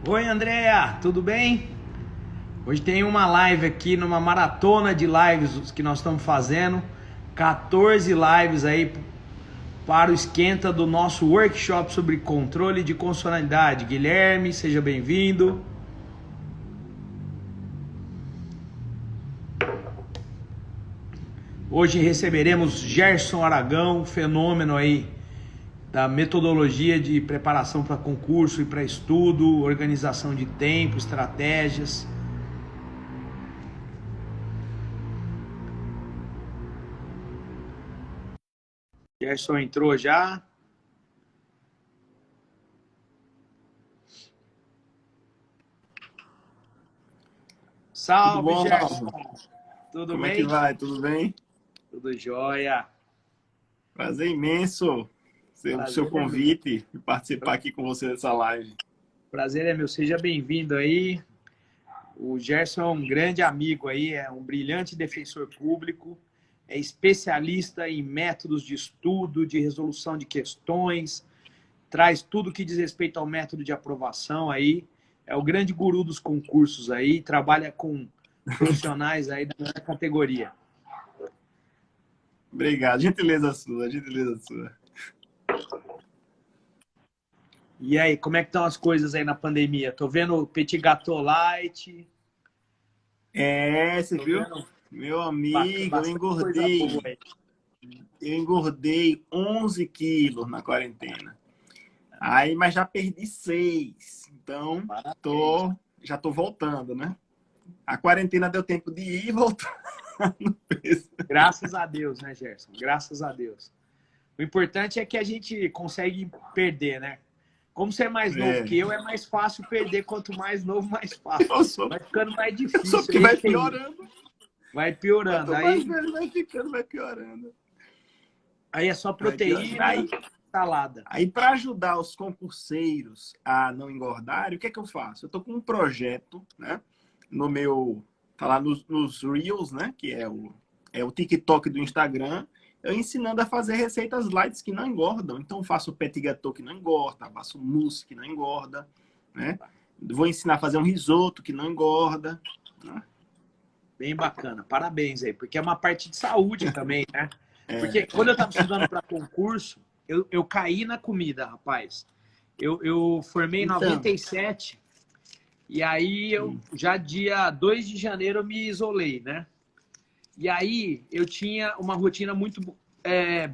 Oi, Andréa, tudo bem? Hoje tem uma live aqui, numa maratona de lives que nós estamos fazendo. 14 lives aí para o esquenta do nosso workshop sobre controle de consonantalidade. Guilherme, seja bem-vindo. Hoje receberemos Gerson Aragão, fenômeno aí da metodologia de preparação para concurso e para estudo, organização de tempo, estratégias. Gerson entrou já. Tudo Salve, bom, Gerson. Rafa? Tudo Como é que bem? vai? Tudo bem? Tudo jóia. Prazer imenso o seu Prazer é meu. convite e participar aqui com você dessa live. Prazer é meu. Seja bem-vindo aí. O Gerson é um grande amigo aí, é um brilhante defensor público, é especialista em métodos de estudo, de resolução de questões, traz tudo que diz respeito ao método de aprovação aí, é o grande guru dos concursos aí, trabalha com profissionais aí da minha categoria. Obrigado, gentileza sua, gentileza sua. E aí, como é que estão as coisas aí na pandemia? Tô vendo o Petit Gâteau Light. Você viu? Vendo Meu amigo, eu bastante coisa boa engordei. aí. Eu engordei 11 quilos na quarentena. Aí, mas já perdi 6. Então, Parabéns. já tô voltando, né? A quarentena deu tempo de ir e voltar no peso. Graças a Deus, né, Gerson? Graças a Deus. O importante é que a gente consegue perder, né? Como você é mais novo que eu, é mais fácil perder. Quanto mais novo, mais fácil. Eu sou, Vai ficando mais eu sou difícil. porque vai Esse aí. piorando. Vai piorando. Quanto mais Aí velho vai ficando, vai piorando. é só Vai piorando. proteína, salada. Aí para ajudar os concurseiros a não engordarem, o que é que eu faço? Eu tô com um projeto, né? No meu, tá lá nos Reels, né? Que é o TikTok do Instagram. Eu ensinando a fazer receitas light que não engordam. Então faço petit gâteau que não engorda, faço mousse que não engorda, né? Vou ensinar a fazer um risoto que não engorda, né? Bem bacana. Parabéns aí. Porque é uma parte de saúde também, né? Porque quando eu estava estudando para concurso, eu caí na comida, rapaz. Eu formei em Então, 97 e aí eu já dia 2 de janeiro eu me isolei, né? E aí eu tinha uma rotina muito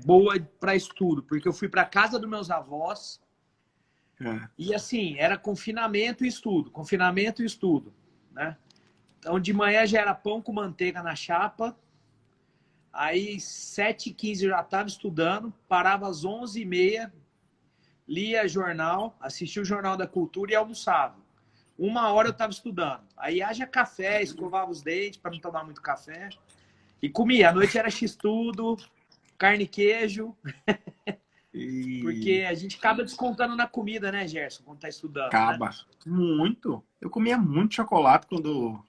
boa para estudo, porque eu fui para casa dos meus avós e assim, era confinamento e estudo, né? Então de manhã já era pão com manteiga na chapa, aí 7h15 eu já estava estudando, parava às 11h30, lia jornal, assistia o Jornal da Cultura e almoçava. 1 hora eu estava estudando. Aí haja café, escovava os dentes para não tomar muito café. E comia. À noite era x-tudo, carne e queijo. Porque a gente acaba descontando na comida, né, Gerson? Quando tá estudando, né? acaba muito. Eu comia muito chocolate quando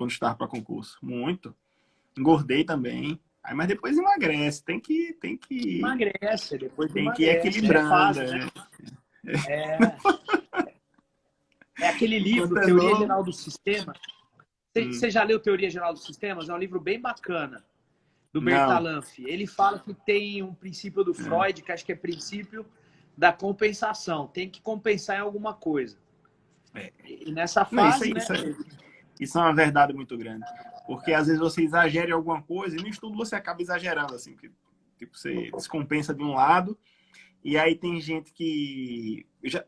estava para concurso. Muito. Engordei também. Aí, mas depois emagrece. Emagrece, depois Tem que ir emagrece. É equilibrando. fase, né? É aquele livro, Enquanto é Teoria novo. Geral do Sistema. Você já leu Teoria Geral dos Sistemas? É um livro bem bacana, do Não. Bertalanffy. Ele fala que tem um princípio do Freud, que acho que é princípio da compensação. Tem que compensar em alguma coisa. E nessa Não, fase, né? isso é uma verdade muito grande. Porque às vezes você exagera em alguma coisa e no estudo você acaba exagerando, assim, que tipo, você descompensa de um lado. E aí tem gente que.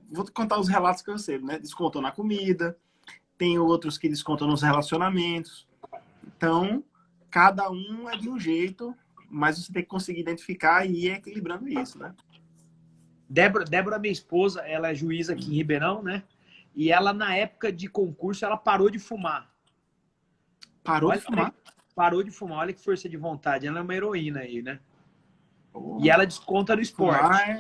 Vou te contar os relatos que eu sei, né? Descontam na comida, tem outros que descontam nos relacionamentos. Então, cada um é de um jeito, mas você tem que conseguir identificar e ir equilibrando isso, né? Débora, minha esposa, ela é juíza aqui em Ribeirão, né? E ela, na época de concurso, ela parou de fumar. Parou de Olha, fumar? parou de fumar, olha que força de vontade. Ela é uma heroína aí, né? E Porra, ela desconta no esporte. fumar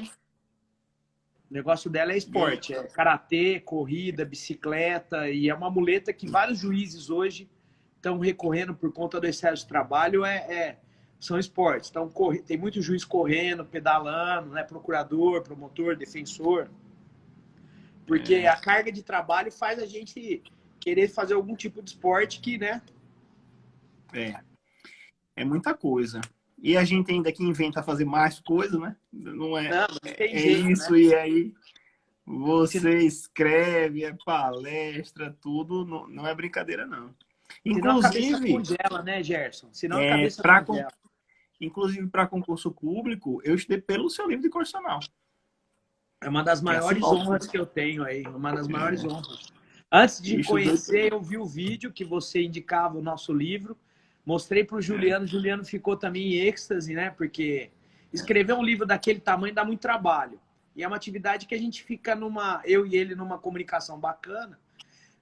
O negócio dela é é... esporte, é karatê, corrida, bicicleta, e é uma muleta que vários juízes hoje estão recorrendo por conta do excesso de trabalho, são esportes. Então, tem muito juiz correndo, pedalando, né? Procurador, promotor, defensor. Porque a carga de trabalho faz a gente querer fazer algum tipo de esporte que, né? É muita coisa. E a gente ainda que inventa fazer mais coisa, né? Não é, Não, não tem é jeito, isso, né? e aí Se, você escreve, é palestra, tudo, não é brincadeira, não. senão a cabeça Inclusive, congela, né, Gerson? Senão a é, cabeça para congela. concurso público, eu estudei pelo seu livro de constitucional, É uma das que é a maiores sinopse. honras que eu tenho aí, uma das maiores honras. Antes de Eu estudei conhecer, eu vi o vídeo que você indicava o nosso livro, mostrei para o Juliano, Juliano ficou também em êxtase, né? Porque escrever um livro daquele tamanho dá muito trabalho. E é uma atividade que a gente fica eu e ele numa comunicação bacana,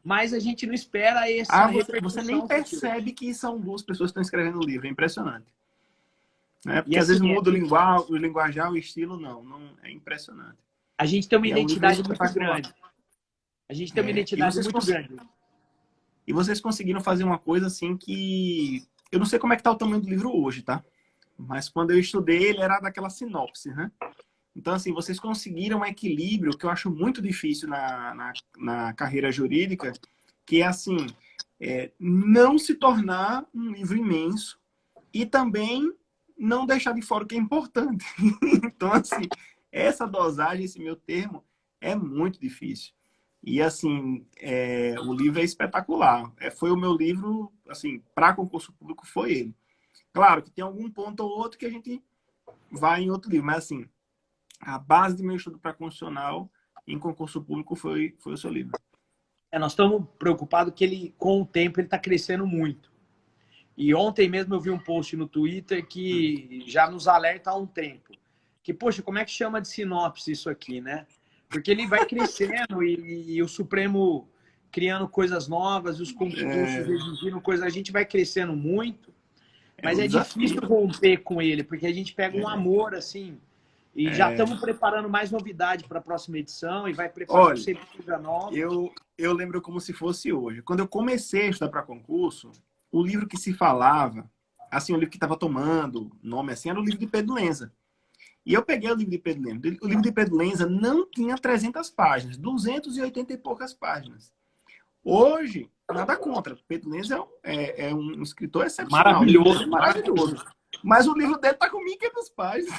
mas a gente não espera essa você nem repercussão futura. percebe que são duas pessoas que estão escrevendo o livro, é impressionante. Né? E Porque às assim, vezes muda o linguajar, o estilo, não é impressionante. a gente tem uma E é um livro identidade muito espetacular. grande. A gente tem uma identidade muito grande. E vocês conseguiram fazer uma coisa assim que... Eu não sei como é que tá o tamanho do livro hoje, tá? Mas quando eu estudei, ele era daquela sinopse, né? Então, assim, vocês conseguiram um equilíbrio que eu acho muito difícil na carreira jurídica, que é, assim, não se tornar um livro imenso e também não deixar de fora o que é importante. Então, assim, essa dosagem, esse meu termo, é muito difícil. E, assim, o livro é espetacular. Foi o meu livro, assim, para concurso público, foi ele. Claro que tem algum ponto ou outro que a gente vai em outro livro, mas, assim, a base do meu estudo para constitucional em concurso público foi o seu livro. Nós estamos preocupados que ele, com o tempo, ele está crescendo muito. E ontem mesmo eu vi um post no Twitter que já nos alerta há um tempo. Que, poxa, como é que chama de sinopse isso aqui, né? Porque ele vai crescendo e o Supremo criando coisas novas, os concursos exigindo coisas, a gente vai crescendo muito, mas Um é difícil desafio. romper com ele, porque a gente pega um amor, assim, e já estamos preparando mais novidade para a próxima edição e vai preparando Olha, sempre coisa nova. eu lembro como se fosse hoje. Quando eu comecei a estudar para concurso, o livro que se falava, assim, o livro que estava tomando nome assim, era o livro de Pedro Lenza. E eu peguei o livro de Pedro Lenza. O livro de Pedro Lenza não tinha 300 páginas, 280 e poucas páginas. Hoje, nada contra. Pedro Lenza é um escritor excepcional. Maravilhoso, Maravilhoso. Mas o livro dele está com 1.500 páginas.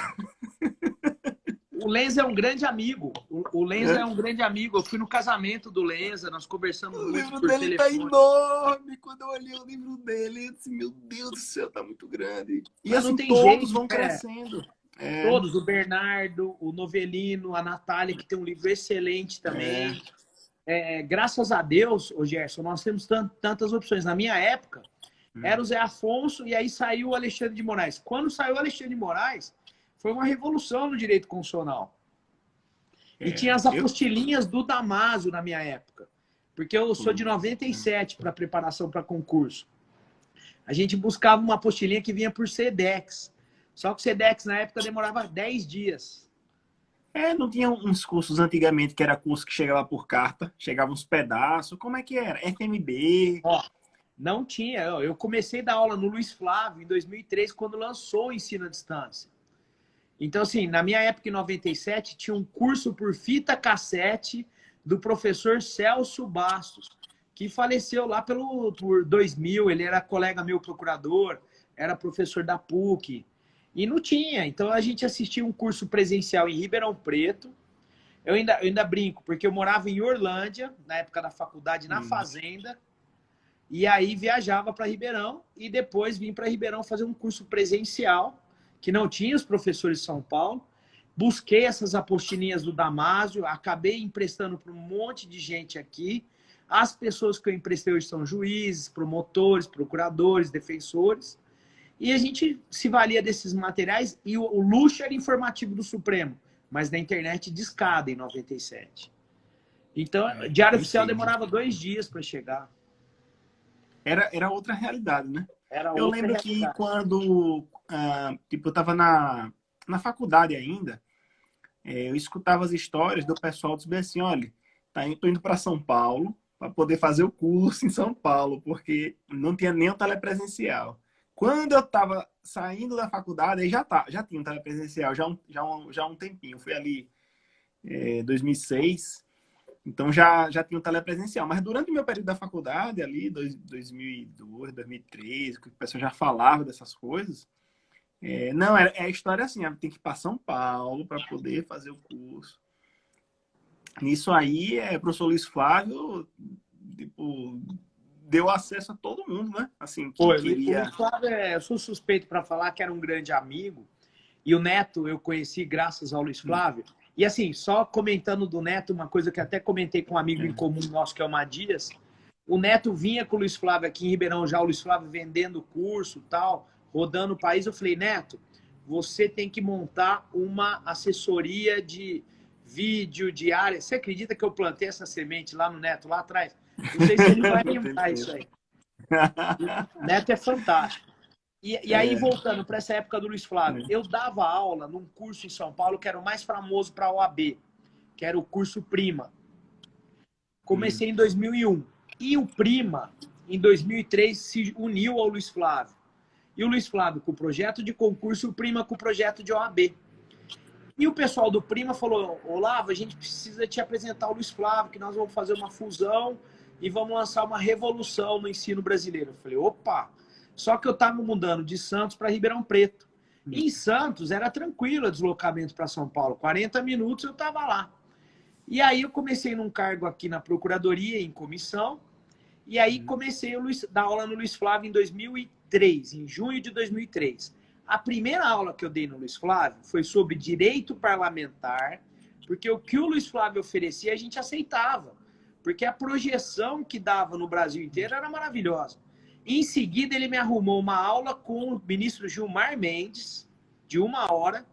O Lenza é um grande amigo. O Lenza é um grande amigo. Eu fui no casamento do Lenza, nós conversamos O muito livro por dele telefone. tá enorme. Quando eu olhei o livro dele, eu disse, meu Deus do céu, tá muito grande. E Mas não assim, tem todos jeito, vão né? crescendo. Todos, o Bernardo, o Novelino, a Natália, que tem um livro excelente também. Graças a Deus, ô Gerson, nós temos tantas opções. Na minha época, era o Zé Afonso e aí saiu o Alexandre de Moraes. Quando saiu o Alexandre de Moraes, foi uma revolução no direito constitucional. E tinha as apostilinhas do Damásio na minha época. Porque eu sou de 97 para preparação para concurso. A gente buscava uma apostilinha que vinha por SEDEX. Só que o SEDEX na época demorava 10 dias. Não tinha uns cursos antigamente que era curso que chegava por carta, chegava uns pedaços. Como é que era? FMB? Ó, não tinha. Eu comecei a dar aula no Luiz Flávio em 2003, quando lançou o ensino à distância. Então, assim, na minha época, em 97, tinha um curso por fita cassete do professor Celso Bastos, que faleceu lá por 2000. Ele era colega meu procurador, era professor da PUC. E não tinha. Então, a gente assistia um curso presencial em Ribeirão Preto. Eu ainda brinco, porque eu morava em Orlândia, na época da faculdade, na fazenda. E aí viajava para Ribeirão e depois vim para Ribeirão fazer um curso presencial, que não tinha os professores de São Paulo. Busquei essas apostilinhas do Damásio, acabei emprestando para um monte de gente aqui. As pessoas que eu emprestei hoje são juízes, promotores, procuradores, defensores. E a gente se valia desses materiais e o luxo era informativo do Supremo, mas na internet discada em 97. Então, Diário Oficial demorava 2 dias para chegar. Era outra realidade, né? Eu Outra lembro que realidade. quando eu estava na faculdade ainda, eu escutava as histórias do pessoal dizer assim, olha, tô indo para São Paulo para poder fazer o curso em São Paulo, porque não tinha nem o telepresencial. Quando eu estava saindo da faculdade, aí já tinha um telepresencial, já um tempinho. Foi ali 2006. Então já tinha o telepresencial. Mas durante o meu período da faculdade, ali, 2002, 2003, que o pessoal já falava dessas coisas, não, é a história assim, tem que ir para São Paulo para poder fazer o curso. Nisso aí, o professor Luiz Flávio, tipo, deu acesso a todo mundo, né? Assim, que Foi, o queria... Luiz Flávio, eu sou suspeito para falar que era um grande amigo. E o Neto eu conheci graças ao Luiz Flávio. E assim, só comentando do Neto, uma coisa que até comentei com um amigo em comum nosso, que é o Madias. O Neto vinha com o Luiz Flávio aqui em Ribeirão já, o Luiz Flávio vendendo curso tal, rodando o país. Eu falei, Neto, você tem que montar uma assessoria de vídeo, de área. Você acredita que eu plantei essa semente lá no Neto, lá atrás? Não sei se ele vai lembrar isso aí. O Neto é fantástico. E aí, voltando para essa época do Luiz Flávio, eu dava aula num curso em São Paulo que era o mais famoso para a OAB, que era o curso Prima. Comecei em 2001. E o Prima, em 2003, se uniu ao Luiz Flávio. E o Luiz Flávio com o projeto de concurso e o Prima com o projeto de OAB. E o pessoal do Prima falou, Olavo, a gente precisa te apresentar o Luiz Flávio, que nós vamos fazer uma fusão e vamos lançar uma revolução no ensino brasileiro. Eu falei, opa! Só que eu estava mudando de Santos para Ribeirão Preto. E em Santos era tranquilo o deslocamento para São Paulo. 40 minutos eu estava lá. E aí eu comecei num cargo aqui na Procuradoria, em comissão. E aí comecei a dar aula no Luiz Flávio em 2003, em junho de 2003. A primeira aula que eu dei no Luiz Flávio foi sobre direito parlamentar, porque o que o Luiz Flávio oferecia a gente aceitava. Porque a projeção que dava no Brasil inteiro era maravilhosa. Em seguida, ele me arrumou uma aula com o ministro Gilmar Mendes, de 1 hora,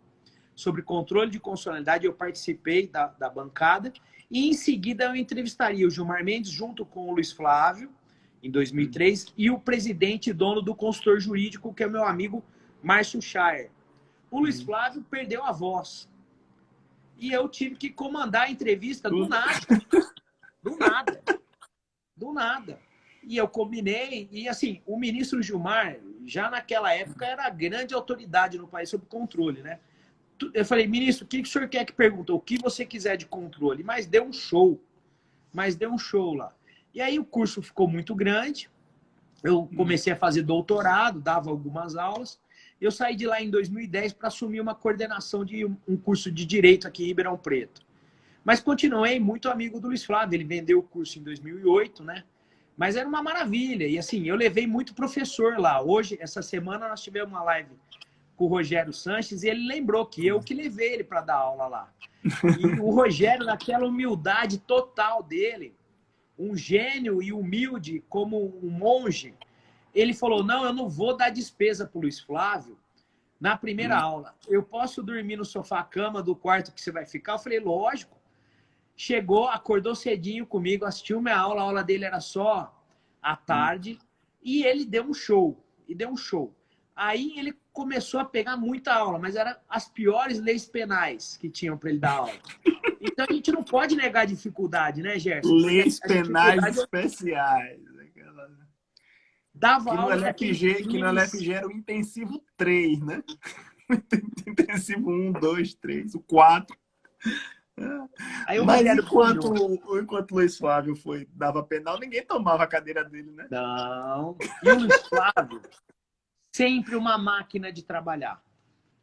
sobre controle de constitucionalidade. Eu participei da bancada. E, em seguida, eu entrevistaria o Gilmar Mendes junto com o Luiz Flávio, em 2003, e o presidente e dono do consultor jurídico, que é meu amigo Márcio Schaer. O Luiz Flávio perdeu a voz. E eu tive que comandar a entrevista do nada. Do nada. Do nada. E eu combinei, e assim, o ministro Gilmar, já naquela época, era a grande autoridade no país sobre controle, né? Eu falei, ministro, o que o senhor quer que pergunte? O que você quiser de controle. Mas deu um show. Lá. E aí o curso ficou muito grande, eu comecei a fazer doutorado, dava algumas aulas, eu saí de lá em 2010 para assumir uma coordenação de um curso de Direito aqui em Ribeirão Preto. Mas continuei muito amigo do Luiz Flávio, ele vendeu o curso em 2008, né? Mas era uma maravilha. E assim, eu levei muito professor lá. Hoje, essa semana, nós tivemos uma live com o Rogério Sanches e ele lembrou que eu que levei ele para dar aula lá. E o Rogério, naquela humildade total dele, um gênio e humilde como um monge, ele falou, não, eu não vou dar despesa para o Luiz Flávio na primeira aula. Eu posso dormir no sofá-cama do quarto que você vai ficar? Eu falei, lógico. Chegou, acordou cedinho comigo, assistiu minha aula, a aula dele era só à tarde, e ele deu um show, Aí ele começou a pegar muita aula, mas eram as piores leis penais que tinham para ele dar aula. Então a gente não pode negar a dificuldade, né, Gerson? Leis penais especiais. Dava que no aula LFG, que no LFG era o intensivo 3, né? Intensivo 1, 2, 3, o 4. Mas enquanto o Luiz Flávio dava penal, ninguém tomava a cadeira dele, né? Não. E o Luiz Flávio, sempre uma máquina de trabalhar.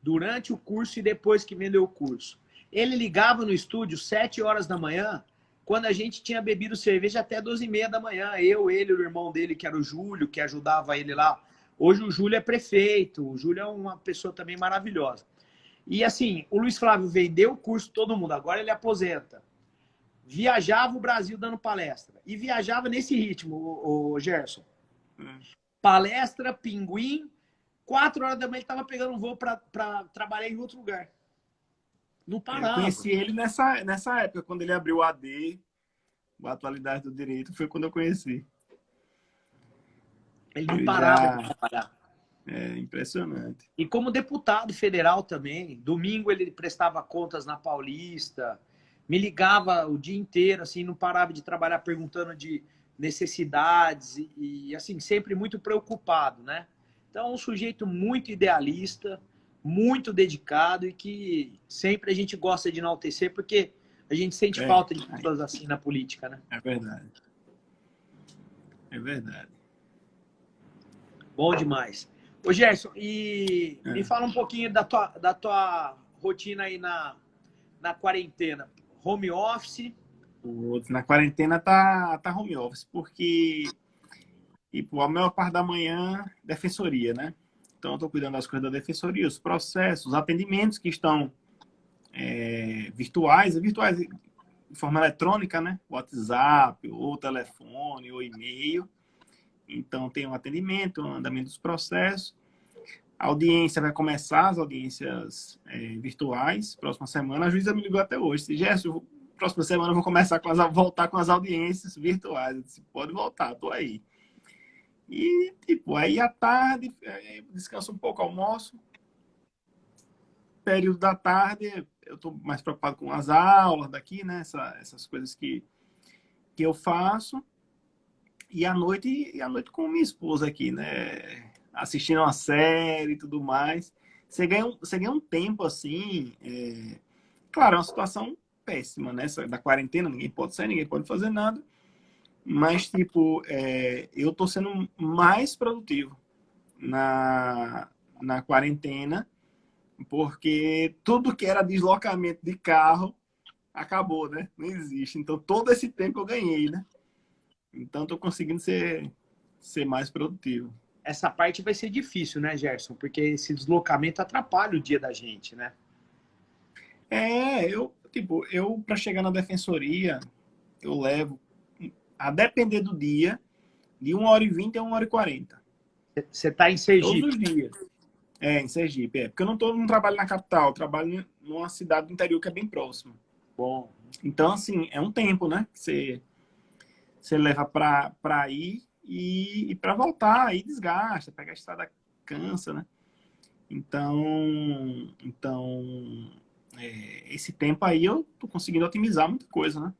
Durante o curso e depois que vendeu o curso. Ele ligava no estúdio 7 horas da manhã, quando a gente tinha bebido cerveja até 12h30 da manhã. Eu, ele, o irmão dele, que era o Júlio, que ajudava ele lá. Hoje o Júlio é prefeito, o Júlio é uma pessoa também maravilhosa. E assim, o Luiz Flávio vendeu o curso todo mundo, agora ele aposenta. Viajava o Brasil dando palestra. E viajava nesse ritmo, o Gerson. Palestra, pinguim, 4 horas da manhã ele estava pegando um voo para trabalhar em outro lugar. Não parava. Eu conheci ele nessa época, quando ele abriu o AD, a Atualidade do Direito, foi quando eu conheci. Ele não parava de trabalhar. É impressionante. E como deputado federal também, domingo ele prestava contas na Paulista, me ligava o dia inteiro, assim, não parava de trabalhar perguntando de necessidades e assim, sempre muito preocupado, né? Então, um sujeito muito idealista, muito dedicado e que sempre a gente gosta de enaltecer, porque A gente sente falta de pessoas assim na política, né? É verdade. É verdade. Bom demais. Ô, Gerson, e me fala um pouquinho da tua rotina aí na quarentena. Home office? Na quarentena tá home office, porque tipo, a maior parte da manhã, defensoria, né? Então, eu estou cuidando das coisas da defensoria, os processos, os atendimentos que estão virtuais de forma eletrônica, né? WhatsApp, ou telefone, ou e-mail. Então, tem um atendimento, um andamento dos processos. A audiência vai começar, as audiências virtuais, próxima semana. A juíza me ligou até hoje. Disse, Gerson, próxima semana eu vou começar voltar com as audiências virtuais. Eu disse, pode voltar, tô aí. E, tipo, aí à tarde, descanso um pouco, almoço. Período da tarde, eu tô mais preocupado com as aulas daqui, né? Essas coisas que eu faço. E à noite com minha esposa aqui, né? Assistindo uma série e tudo mais. Você ganha um tempo assim. Claro, é uma situação péssima, né? Da quarentena, ninguém pode sair, ninguém pode fazer nada. Mas, tipo, eu tô sendo mais produtivo na quarentena, porque tudo que era deslocamento de carro acabou, né? Não existe. Então, todo esse tempo eu ganhei, né? Então, tô conseguindo ser mais produtivo. Essa parte vai ser difícil, né, Gerson? Porque esse deslocamento atrapalha o dia da gente, né? Eu para chegar na defensoria, eu levo, a depender do dia, de 1h20 a 1h40. Você tá em Todos Sergipe? os dias. Em Sergipe. Porque eu não trabalho na capital, eu trabalho numa cidade do interior que é bem próxima. Bom. Então, assim, é um tempo, né? Que você leva para ir e para voltar, aí desgasta, pega a estrada, cansa, né? Então esse tempo aí eu tô conseguindo otimizar muita coisa, né?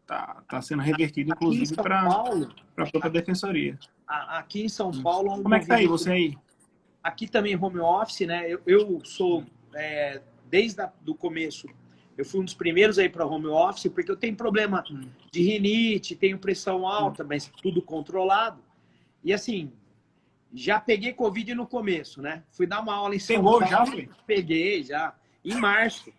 Tá sendo revertido, inclusive, para a própria defensoria. Aqui em São Paulo... Como é que tá aí, você aí? Aqui também home office, né? Eu sou, desde o começo, eu fui um dos primeiros aí para home office, porque eu tenho problema de rinite, tenho pressão alta, mas tudo controlado. E assim, já peguei Covid no começo, né? Fui dar uma aula em São Paulo. Já foi? Peguei, já. Em março.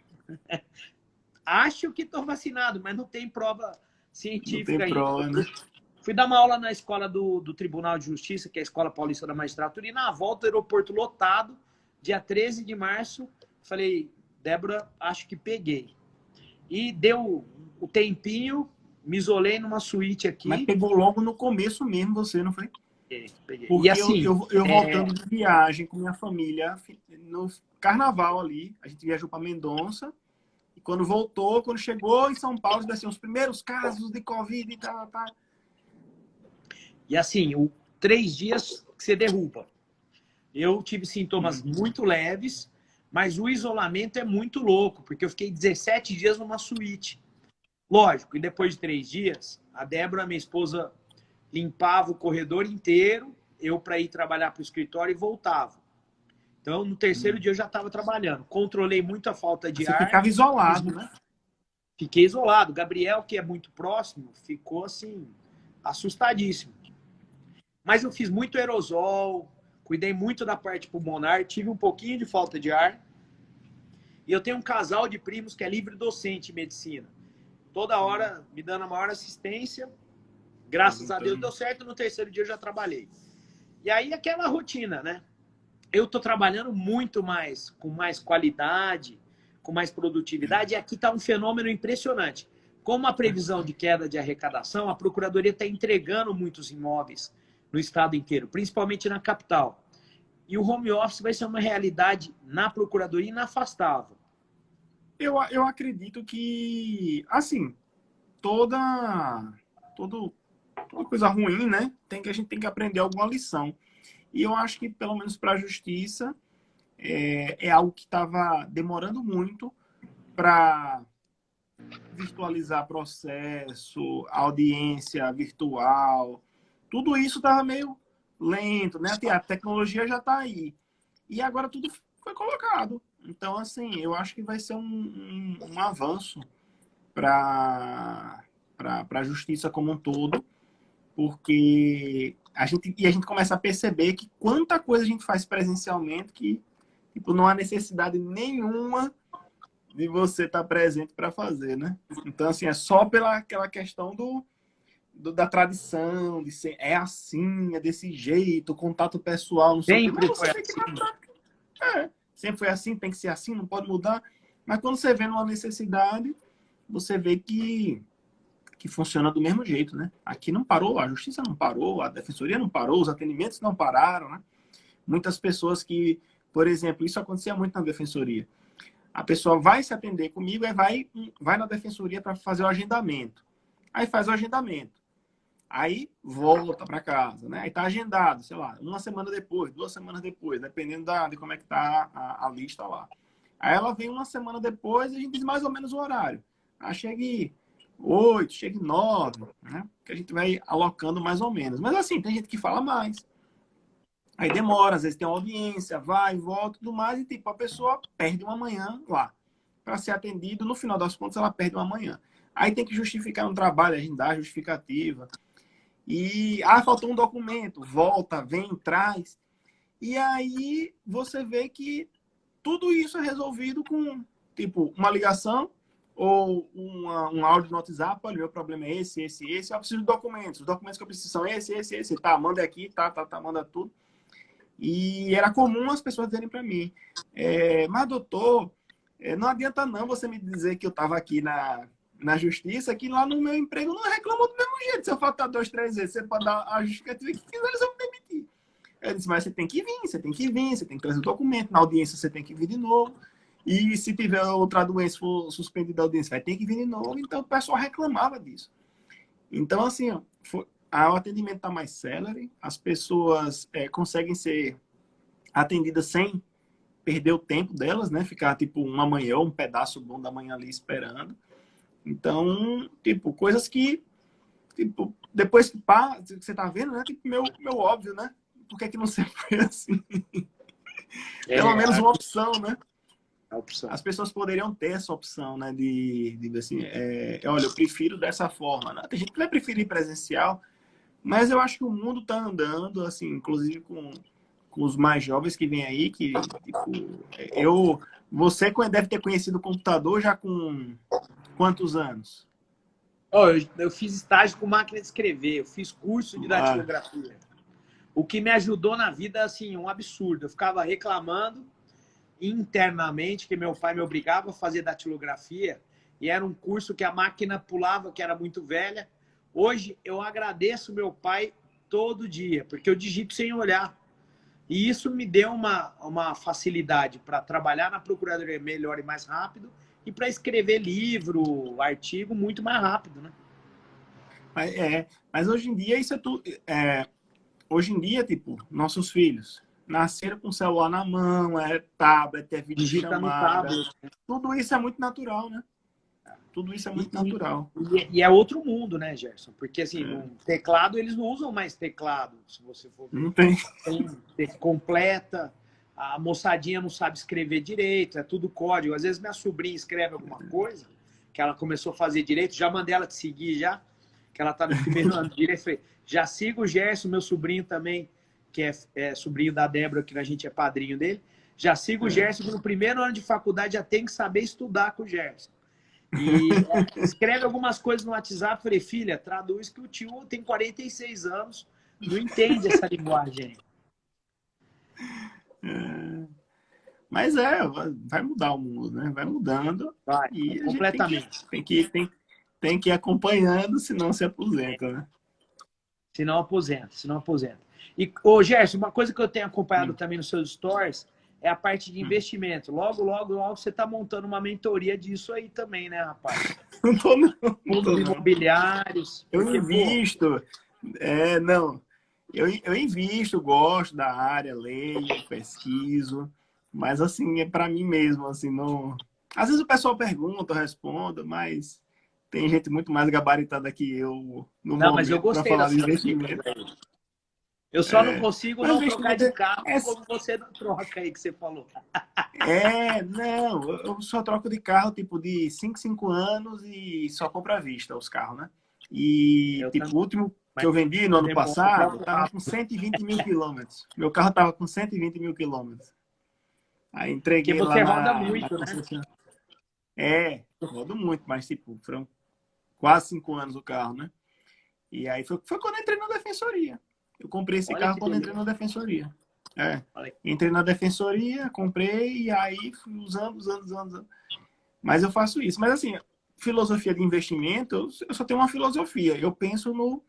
Acho que estou vacinado, mas não tem prova científica ainda. Prova, né? Fui dar uma aula na escola do Tribunal de Justiça, que é a Escola Paulista da Magistratura, e na volta, aeroporto lotado, dia 13 de março, falei, Débora, acho que peguei. E deu o tempinho, me isolei numa suíte aqui. Mas pegou logo no começo mesmo você, não foi? Peguei. Porque e assim, eu voltando de viagem com minha família, no carnaval ali, a gente viajou para Mendonça, e quando chegou em São Paulo, assim, os primeiros casos de Covid e tal. E assim, 3 dias que você derruba. Eu tive sintomas muito leves, mas o isolamento é muito louco, porque eu fiquei 17 dias numa suíte. Lógico, e depois de 3 dias, a Débora, minha esposa, limpava o corredor inteiro, eu para ir trabalhar para o escritório e voltava. Então, no terceiro dia eu já estava trabalhando. Controlei muito a falta de ar. Você ficava isolado, né? Fiquei isolado. Gabriel, que é muito próximo, ficou assim, assustadíssimo. Mas eu fiz muito aerosol, cuidei muito da parte pulmonar, tive um pouquinho de falta de ar. E eu tenho um casal de primos que é livre docente em medicina. Toda hora me dando a maior assistência. Graças a Deus deu certo, no terceiro dia eu já trabalhei. E aí aquela rotina, né? Eu tô trabalhando muito mais, com mais qualidade, com mais produtividade, e aqui tá um fenômeno impressionante. Como a previsão de queda de arrecadação, a Procuradoria está entregando muitos imóveis no estado inteiro, principalmente na capital. E o home office vai ser uma realidade na Procuradoria inafastável. Eu acredito que, assim, toda coisa ruim, né? A gente tem que aprender alguma lição. E eu acho que, pelo menos para a Justiça, é algo que estava demorando muito para virtualizar processo, audiência virtual. Tudo isso estava meio lento, né? A tecnologia já está aí. E agora tudo foi colocado. Então, assim, eu acho que vai ser um avanço para a justiça como um todo, porque a gente começa a perceber que quanta coisa a gente faz presencialmente que tipo, não há necessidade nenhuma de você estar presente para fazer, né? Então, assim, é só pela aquela questão da tradição, de ser é assim, é desse jeito, contato pessoal, não sei o quê. Mas Sempre você foi vê que na assim. prática, sempre foi assim, tem que ser assim, não pode mudar. Mas quando você vê numa necessidade, você vê que funciona do mesmo jeito, né? Aqui não parou, a justiça não parou, a defensoria não parou, os atendimentos não pararam, né? Muitas pessoas que, por exemplo, isso acontecia muito na defensoria. A pessoa vai se atender comigo e vai na defensoria para fazer o agendamento. Aí faz o agendamento. Aí volta para casa, né? Aí tá agendado, sei lá, uma semana depois, 2 semanas depois, dependendo de como é que tá a lista lá. Aí ela vem uma semana depois e a gente diz mais ou menos o horário. Ah, chegue 8, chegue 9, né? Que a gente vai alocando mais ou menos. Mas assim, tem gente que fala mais. Aí demora, às vezes tem uma audiência, vai, volta, tudo mais, e tipo, a pessoa perde uma manhã lá para ser atendido. No final das contas, ela perde uma manhã. Aí tem que justificar um trabalho, a gente dá a justificativa. E, faltou um documento, volta, vem, traz. E aí você vê que tudo isso é resolvido com, tipo, uma ligação ou um áudio no WhatsApp. Olha, meu problema é esse. Eu preciso de documentos. Os documentos que eu preciso são esse. Tá, manda aqui, tá, manda tudo. E era comum as pessoas dizerem para mim, mas doutor, não adianta não você me dizer que eu estava aqui na justiça, que lá no meu emprego não reclamam do mesmo jeito. Se eu faltar 2, 3 vezes, você pode dar a justificativa que quiser, eles vão me demitir. Eu disse, mas você tem que vir, você tem que trazer o documento, na audiência você tem que vir de novo. E se tiver outra doença, for suspendida a audiência, vai ter que vir de novo. Então o pessoal reclamava disso. Então, assim, o atendimento está mais célere, as pessoas conseguem ser atendidas sem perder o tempo delas, né? Ficar, tipo, uma manhã ou um pedaço bom da manhã ali esperando. Então, tipo, coisas que, tipo, depois que você tá vendo, né? Tipo, meu óbvio, né? Por que não sempre foi assim? Pelo menos uma opção, né? A opção. As pessoas poderiam ter essa opção, né? De assim, olha, eu prefiro dessa forma. Né? Tem gente que vai preferir presencial, mas eu acho que o mundo está andando, assim, inclusive com os mais jovens que vêm aí, que, tipo, você deve ter conhecido o computador já com quantos anos? Oh, eu fiz estágio com máquina de escrever, eu fiz curso de datilografia. O que me ajudou na vida, assim, um absurdo. Eu ficava reclamando internamente que meu pai me obrigava a fazer datilografia e era um curso que a máquina pulava, que era muito velha. Hoje eu agradeço meu pai todo dia, porque eu digito sem olhar. E isso me deu uma facilidade para trabalhar na procuradoria melhor e mais rápido e para escrever livro, artigo muito mais rápido, né? Mas hoje em dia isso é tudo. Hoje em dia, tipo, nossos filhos nasceram com o celular na mão, tablet, videochamada. Tudo isso é muito natural, né? Tudo isso é muito natural. E é outro mundo, né, Gerson? Porque, assim, no teclado, eles não usam mais teclado, se você for ver. Não tem. Tem completa, a moçadinha não sabe escrever direito, é tudo código. Às vezes minha sobrinha escreve alguma coisa, que ela começou a fazer direito, já mandei ela te seguir já, que ela tá no primeiro ano de direito. Falei, já siga o Gerson, meu sobrinho também, que é sobrinho da Débora, que a gente é padrinho dele. Já siga o Gerson, que no primeiro ano de faculdade já tem que saber estudar com o Gerson. E escreve algumas coisas no WhatsApp. Falei, filha, traduz que o tio tem 46 anos, não entende essa linguagem. Mas vai mudar o mundo, né? Vai mudando. Vai, e a completamente. gente tem que ir acompanhando, senão se aposenta, né? Se não aposenta. E, Gerson, uma coisa que eu tenho acompanhado também nos seus stories é a parte de investimento. Logo você está montando uma mentoria disso aí também, né, rapaz? Não tô não. Fundos imobiliários. Eu invisto. Não. Eu invisto, gosto da área, leio, pesquiso. Mas, assim, é para mim mesmo, assim, não... Às vezes o pessoal pergunta, eu respondo, mas tem gente muito mais gabaritada que eu no momento mas eu gostei para falar de investimento. Eu só não consigo Mas não trocar investimento de carro é, como você não troca aí que você falou. não, eu só troco de carro, tipo, de 5 anos e só compro à vista os carros, né? E, Eu tipo, também, o último que mas eu vendi no ano é bom. Eu passado, troco tava com rápido. 120 mil quilômetros. Meu carro tava com 120 mil quilômetros. Aí Porque entreguei lá você roda na muito, né? concessionária. Rodo muito, mas, tipo, foram quase 5 anos o carro, né? E aí foi quando eu entrei na defensoria. Eu comprei esse Olha carro que quando eu entrei beleza. na defensoria. É. Olha, Entrei na defensoria, comprei e aí fui usando. Mas eu faço isso. Mas assim, filosofia de investimento, eu só tenho uma filosofia. Eu penso no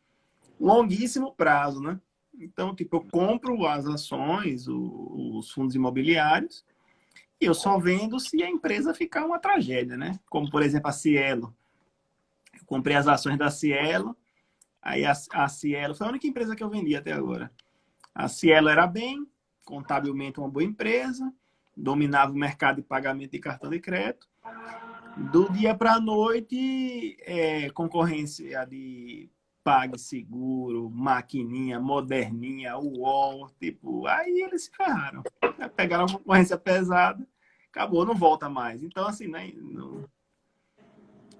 longuíssimo prazo, né? Então, tipo, eu compro as ações, os fundos imobiliários, e eu só vendo se a empresa ficar uma tragédia, né? Como, por exemplo, a Cielo. Eu comprei as ações da Cielo, aí a Cielo foi a única empresa que eu vendi até agora. A Cielo era bem, contabilmente uma boa empresa, dominava o mercado de pagamento de cartão de crédito. Do dia para a noite, concorrência de PagSeguro, Maquininha, Moderninha, UOL, tipo, aí eles se ferraram. Pegaram uma concorrência pesada, acabou, não volta mais. Então, assim, né? Não...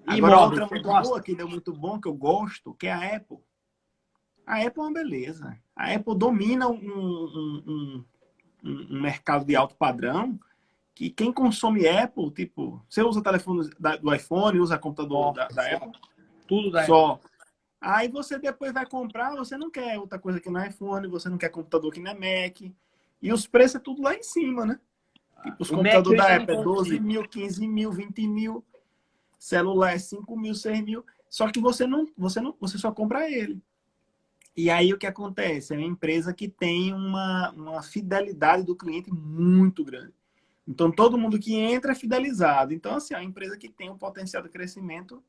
e Agora, imóvel, outra você muito boa, gosta? que deu muito bom, que eu gosto, que é a Apple. A Apple é uma beleza. A Apple domina um mercado de alto padrão que quem consome Apple, tipo, você usa o telefone do iPhone, usa computador Ó, da Apple, tudo da Apple. só. Aí você depois vai comprar, você não quer outra coisa que não é iPhone, você não quer computador que não é Mac. E os preços é tudo lá em cima, né? Tipo, os O Mac eu computadores da ainda não Apple é 12 consigo. mil, 15 mil, 20 mil, celular é 5 mil, 6 mil. Só que você só compra ele. E aí o que acontece? É uma empresa que tem uma fidelidade do cliente muito grande. Então todo mundo que entra é fidelizado. Então, assim, é uma empresa que tem um potencial de crescimento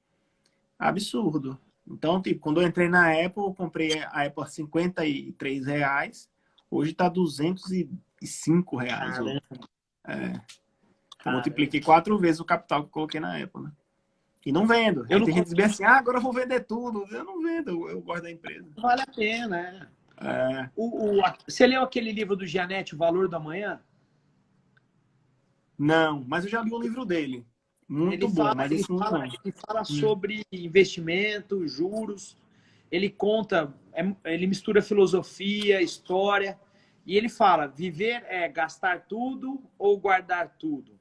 absurdo. Então, tipo, quando eu entrei na Apple, eu comprei a Apple a R$ 53. Hoje está R$ 205. Caramba, É, eu caramba. multipliquei 4 vezes o capital que eu coloquei na Apple, né? E não vendo. Eu Aí não tem gente con- que diz bem assim, agora eu vou vender tudo. Eu não vendo, eu gosto da empresa. Não vale a pena, né? É, Você leu aquele livro do Gianetti, O Valor do Amanhã? não, mas eu já li o livro dele. Ele Muito bom, fala, mas ele esse não. fala, ele fala sobre investimento, juros. Ele conta, ele mistura filosofia, história. E ele fala: viver é gastar tudo ou guardar tudo.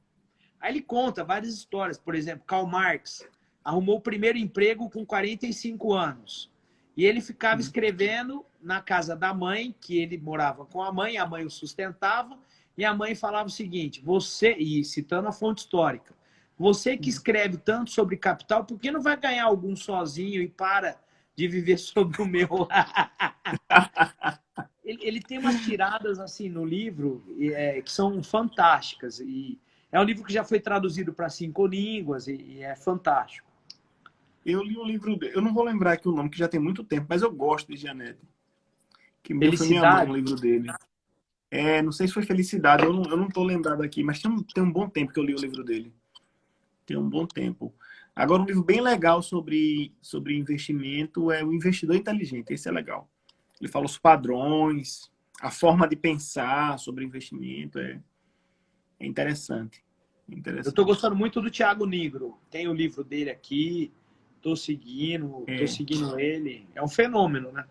Aí ele conta várias histórias. Por exemplo, Karl Marx arrumou o primeiro emprego com 45 anos. E ele ficava escrevendo na casa da mãe, que ele morava com a mãe o sustentava, e a mãe falava o seguinte: você, e citando a fonte histórica, você que escreve tanto sobre capital, por que não vai ganhar algum sozinho e para de viver sobre o meu? Ele tem umas tiradas assim no livro que são fantásticas. E é um livro que já foi traduzido para 5 línguas e é fantástico. Eu li um livro dele, eu não vou lembrar aqui o nome, que já tem muito tempo, mas eu gosto de Gianetti. Que me deu foi minha mãe, um Felicidade. livro dele. Não sei se foi Felicidade, eu não tô lembrado aqui, mas tem um bom tempo que eu li o livro dele. Tem um bom tempo. Agora, um livro bem legal sobre investimento é O Investidor Inteligente. Esse é legal. Ele fala os padrões, a forma de pensar sobre investimento. É interessante. É Eu estou interessante. gostando muito do Thiago Nigro. Tem o livro dele aqui. Tô É, seguindo ele. É um fenômeno, né?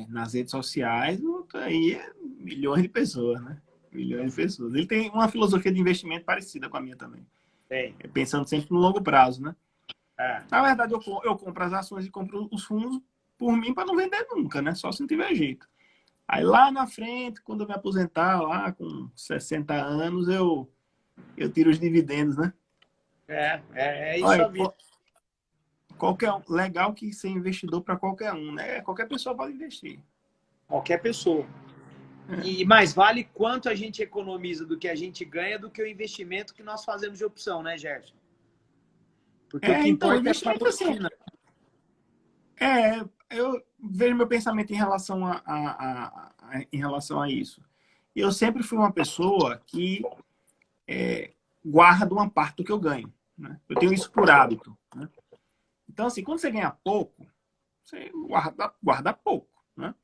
nas redes sociais, aí milhões de pessoas, né? Milhões de pessoas. Ele tem uma filosofia de investimento parecida com a minha também. Tem. Pensando sempre no longo prazo, né? É. Na verdade, eu compro as ações e compro os fundos por mim para não vender nunca, né? Só se não tiver jeito. Aí lá na frente, quando eu me aposentar, lá com 60 anos, eu tiro os dividendos, né? É isso Olha, a vida. qualquer um, legal que ser investidor para qualquer um, né? Qualquer pessoa pode investir. Qualquer pessoa. É. E mais vale quanto a gente economiza do que a gente ganha do que o investimento que nós fazemos de opção, né, Gerson? Porque o que Então, importa é a investimento assim, rotina. eu vejo meu pensamento em relação em relação a isso. Eu sempre fui uma pessoa que guarda uma parte do que eu ganho, né? Eu tenho isso por hábito, né? Então, assim, quando você ganha pouco, você guarda pouco, né?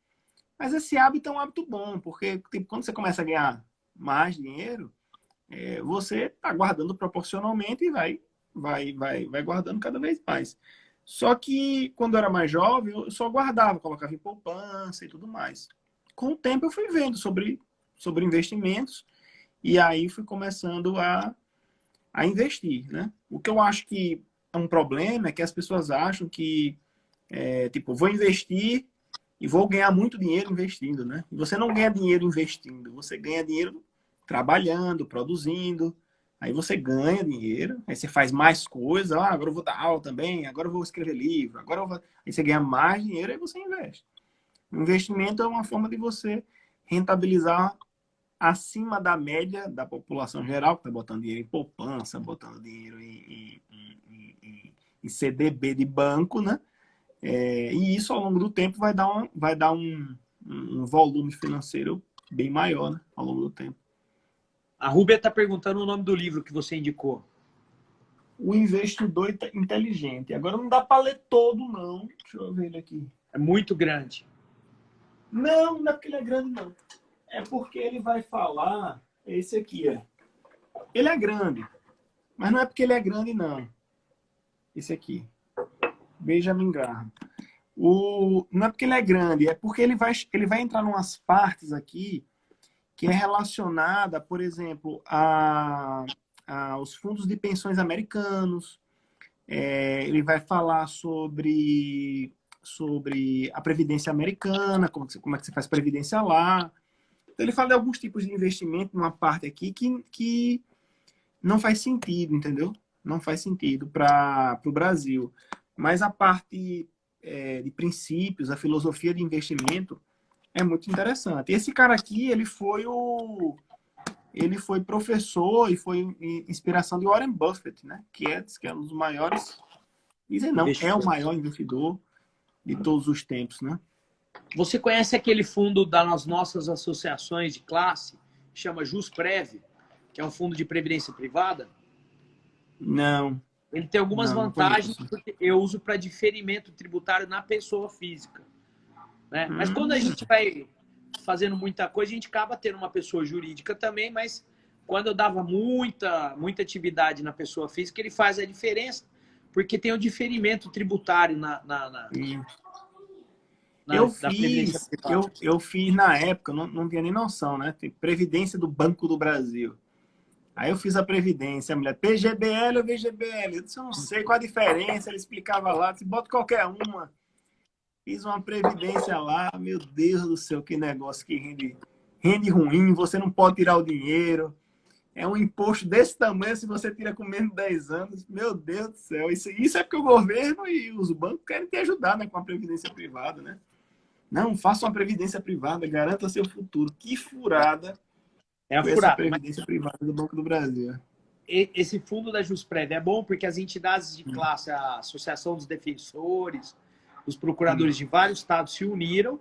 Mas esse hábito é um hábito bom, porque tipo, quando você começa a ganhar mais dinheiro, você está guardando proporcionalmente e vai guardando cada vez mais. Só que quando eu era mais jovem, eu só guardava, colocava em poupança e tudo mais. Com o tempo eu fui vendo sobre investimentos e aí fui começando a investir, né? O que eu acho que é um problema é que as pessoas acham que, tipo, vou investir e vou ganhar muito dinheiro investindo, né? E você não ganha dinheiro investindo, você ganha dinheiro trabalhando, produzindo. Aí você ganha dinheiro, aí você faz mais coisas. Ah, agora eu vou dar aula também, agora eu vou escrever livro, aí você ganha mais dinheiro, aí você investe. O investimento é uma forma de você rentabilizar acima da média da população geral, que está botando dinheiro em poupança, botando dinheiro em CDB de banco, né? E isso ao longo do tempo vai dar um volume financeiro bem maior, né? Ao longo do tempo. A Rúbia está perguntando o nome do livro que você indicou. O Investidor Inteligente. Agora não dá para ler todo, não. Deixa eu ver ele aqui. É muito grande. Não, não é porque ele é grande, não. É porque ele vai falar... Esse aqui, Ele é grande. Mas não é porque ele é grande, não. Esse aqui. Benjamin Graham. Não é porque ele é grande, é porque ele vai entrar em umas partes aqui que é relacionada, por exemplo, aos fundos de pensões americanos. Ele vai falar sobre a previdência americana, como é que você faz previdência lá. Então, ele fala de alguns tipos de investimento numa parte aqui que não faz sentido, entendeu? Não faz sentido para o Brasil. Mas a parte de princípios, a filosofia de investimento é muito interessante. Esse cara aqui, ele foi professor e foi inspiração de Warren Buffett, né? Que é um dos maiores, dizem não, é o maior investidor de todos os tempos, né? Você conhece aquele fundo das nossas associações de classe, que chama JusPrev, que é um fundo de previdência privada? Não. Ele tem algumas vantagens, porque eu uso para diferimento tributário na pessoa física. Né? Mas quando a gente vai fazendo muita coisa, a gente acaba tendo uma pessoa jurídica também, mas quando eu dava muita atividade na pessoa física, ele faz a diferença, porque tem o diferimento tributário eu fiz na época, não tinha nem noção, né? Tem Previdência do Banco do Brasil. Aí eu fiz a Previdência, a mulher, PGBL ou VGBL? Eu disse, eu não sei qual a diferença, ele explicava lá, disse, bota qualquer uma. Fiz uma Previdência lá, meu Deus do céu, que negócio que rende ruim, você não pode tirar o dinheiro. É um imposto desse tamanho se você tira com menos de 10 anos. Meu Deus do céu, isso é porque o governo e os bancos querem te ajudar, né, com a Previdência privada, né? Não, faça uma Previdência privada, garanta seu futuro. Que furada! Essa Previdência privada do Banco do Brasil. Esse fundo da JusPrev é bom porque as entidades de classe, a Associação dos Defensores, os procuradores de vários estados se uniram,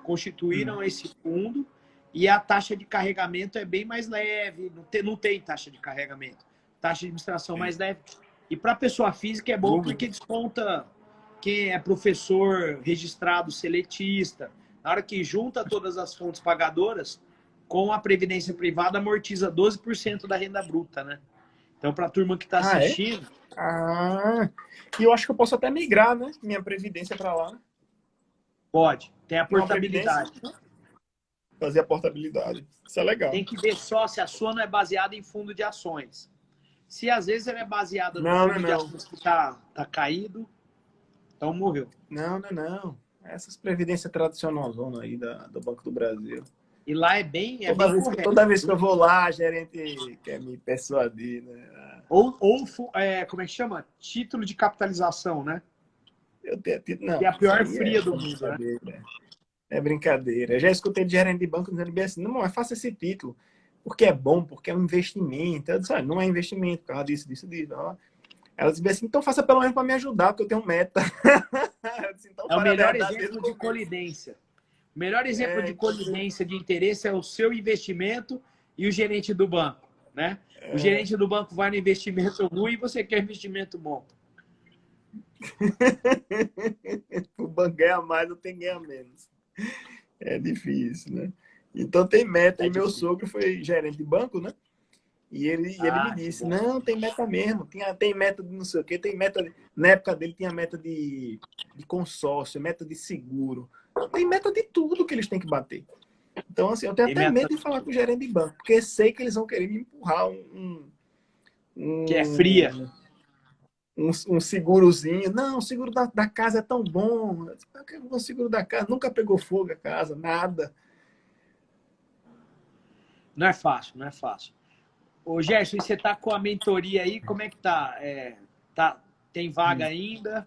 constituíram esse fundo e a taxa de carregamento é bem mais leve, não tem taxa de carregamento, taxa de administração mais leve. E para a pessoa física é bom porque desconta quem é professor registrado seletista. Na hora que junta todas as fontes pagadoras, com a previdência privada amortiza 12% da renda bruta, né? Então, para a turma que está assistindo... E eu acho que eu posso até migrar, né? Minha previdência para lá. Pode. Tem a portabilidade. Fazer a portabilidade. Isso é legal. Tem que ver só se a sua não é baseada em fundo de ações. Se às vezes ela é baseada no fundo de ações que tá caído, então morreu. Não. Essas previdências tradicionais aí do Banco do Brasil. E lá é bem toda vez que eu vou lá, a gerente quer me persuadir, né? Ou como é que chama? Título de capitalização, né? Eu tenho não. Que é a pior fria do mundo, né? É brincadeira. Eu já escutei de gerente de banco dizendo bem assim, não, mas faça esse título, porque é bom, porque é um investimento. Eu disse, não é investimento, por causa disso. Ela disse assim, então faça pelo menos para me ajudar, porque eu tenho meta. Disse, então, é o melhor exemplo de colidência. O melhor exemplo de colidência de interesse é o seu investimento e o gerente do banco, né? O gerente do banco vai no investimento ruim e você quer investimento bom. O banco ganha mais, eu tenho que ganhar menos. É difícil, né? Então tem meta. É E meu difícil. sogro foi gerente de banco, né? E ele me Ah, que disse, bom. não, tem meta mesmo, tem meta de não sei o quê, tem meta. Na época dele tinha meta de consórcio, meta de seguro. Tem meta de tudo que eles têm que bater. Então, assim, eu tenho Tem até meta medo de falar com o gerente de banco, porque sei que eles vão querer me empurrar que é fria. um segurozinho. Não, o seguro da casa é tão bom. Eu quero o seguro da casa. Nunca pegou fogo a casa, nada. Não é fácil, não é fácil. Ô, Gerson, e você tá com a mentoria aí, como é que tá? Tem vaga ainda?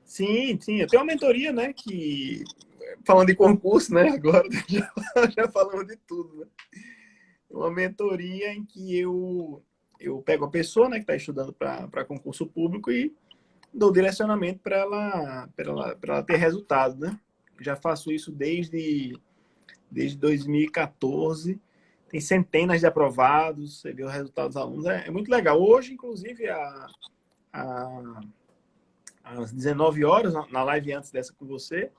Sim, sim. Eu tenho uma mentoria, né? Falando de concurso, né? Agora já falamos de tudo, né? Uma mentoria em que eu pego a pessoa, né, que está estudando para concurso público e dou direcionamento para ela ter resultado, né? Já faço isso desde 2014. Tem centenas de aprovados, você vê o resultado dos alunos. É muito legal. Hoje, inclusive, a, às 19 horas, na live antes dessa com você,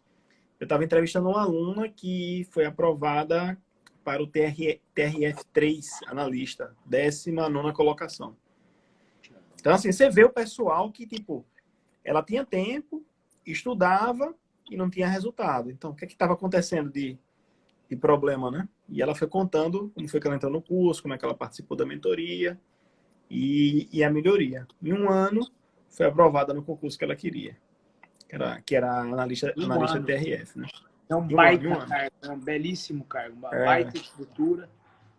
eu estava entrevistando uma aluna que foi aprovada para o TRF3, analista, 19ª colocação. Então, assim, você vê o pessoal que, tipo, ela tinha tempo, estudava e não tinha resultado. Então, o que estava acontecendo de problema, né? E ela foi contando como foi que ela entrou no curso, como é que ela participou da mentoria e a melhoria. Em um ano, foi aprovada no concurso que ela queria, que era Em um analista ano. TRF, né? É um Em um ano, em baita um ano. cargo, é um belíssimo cargo, uma É, baita estrutura,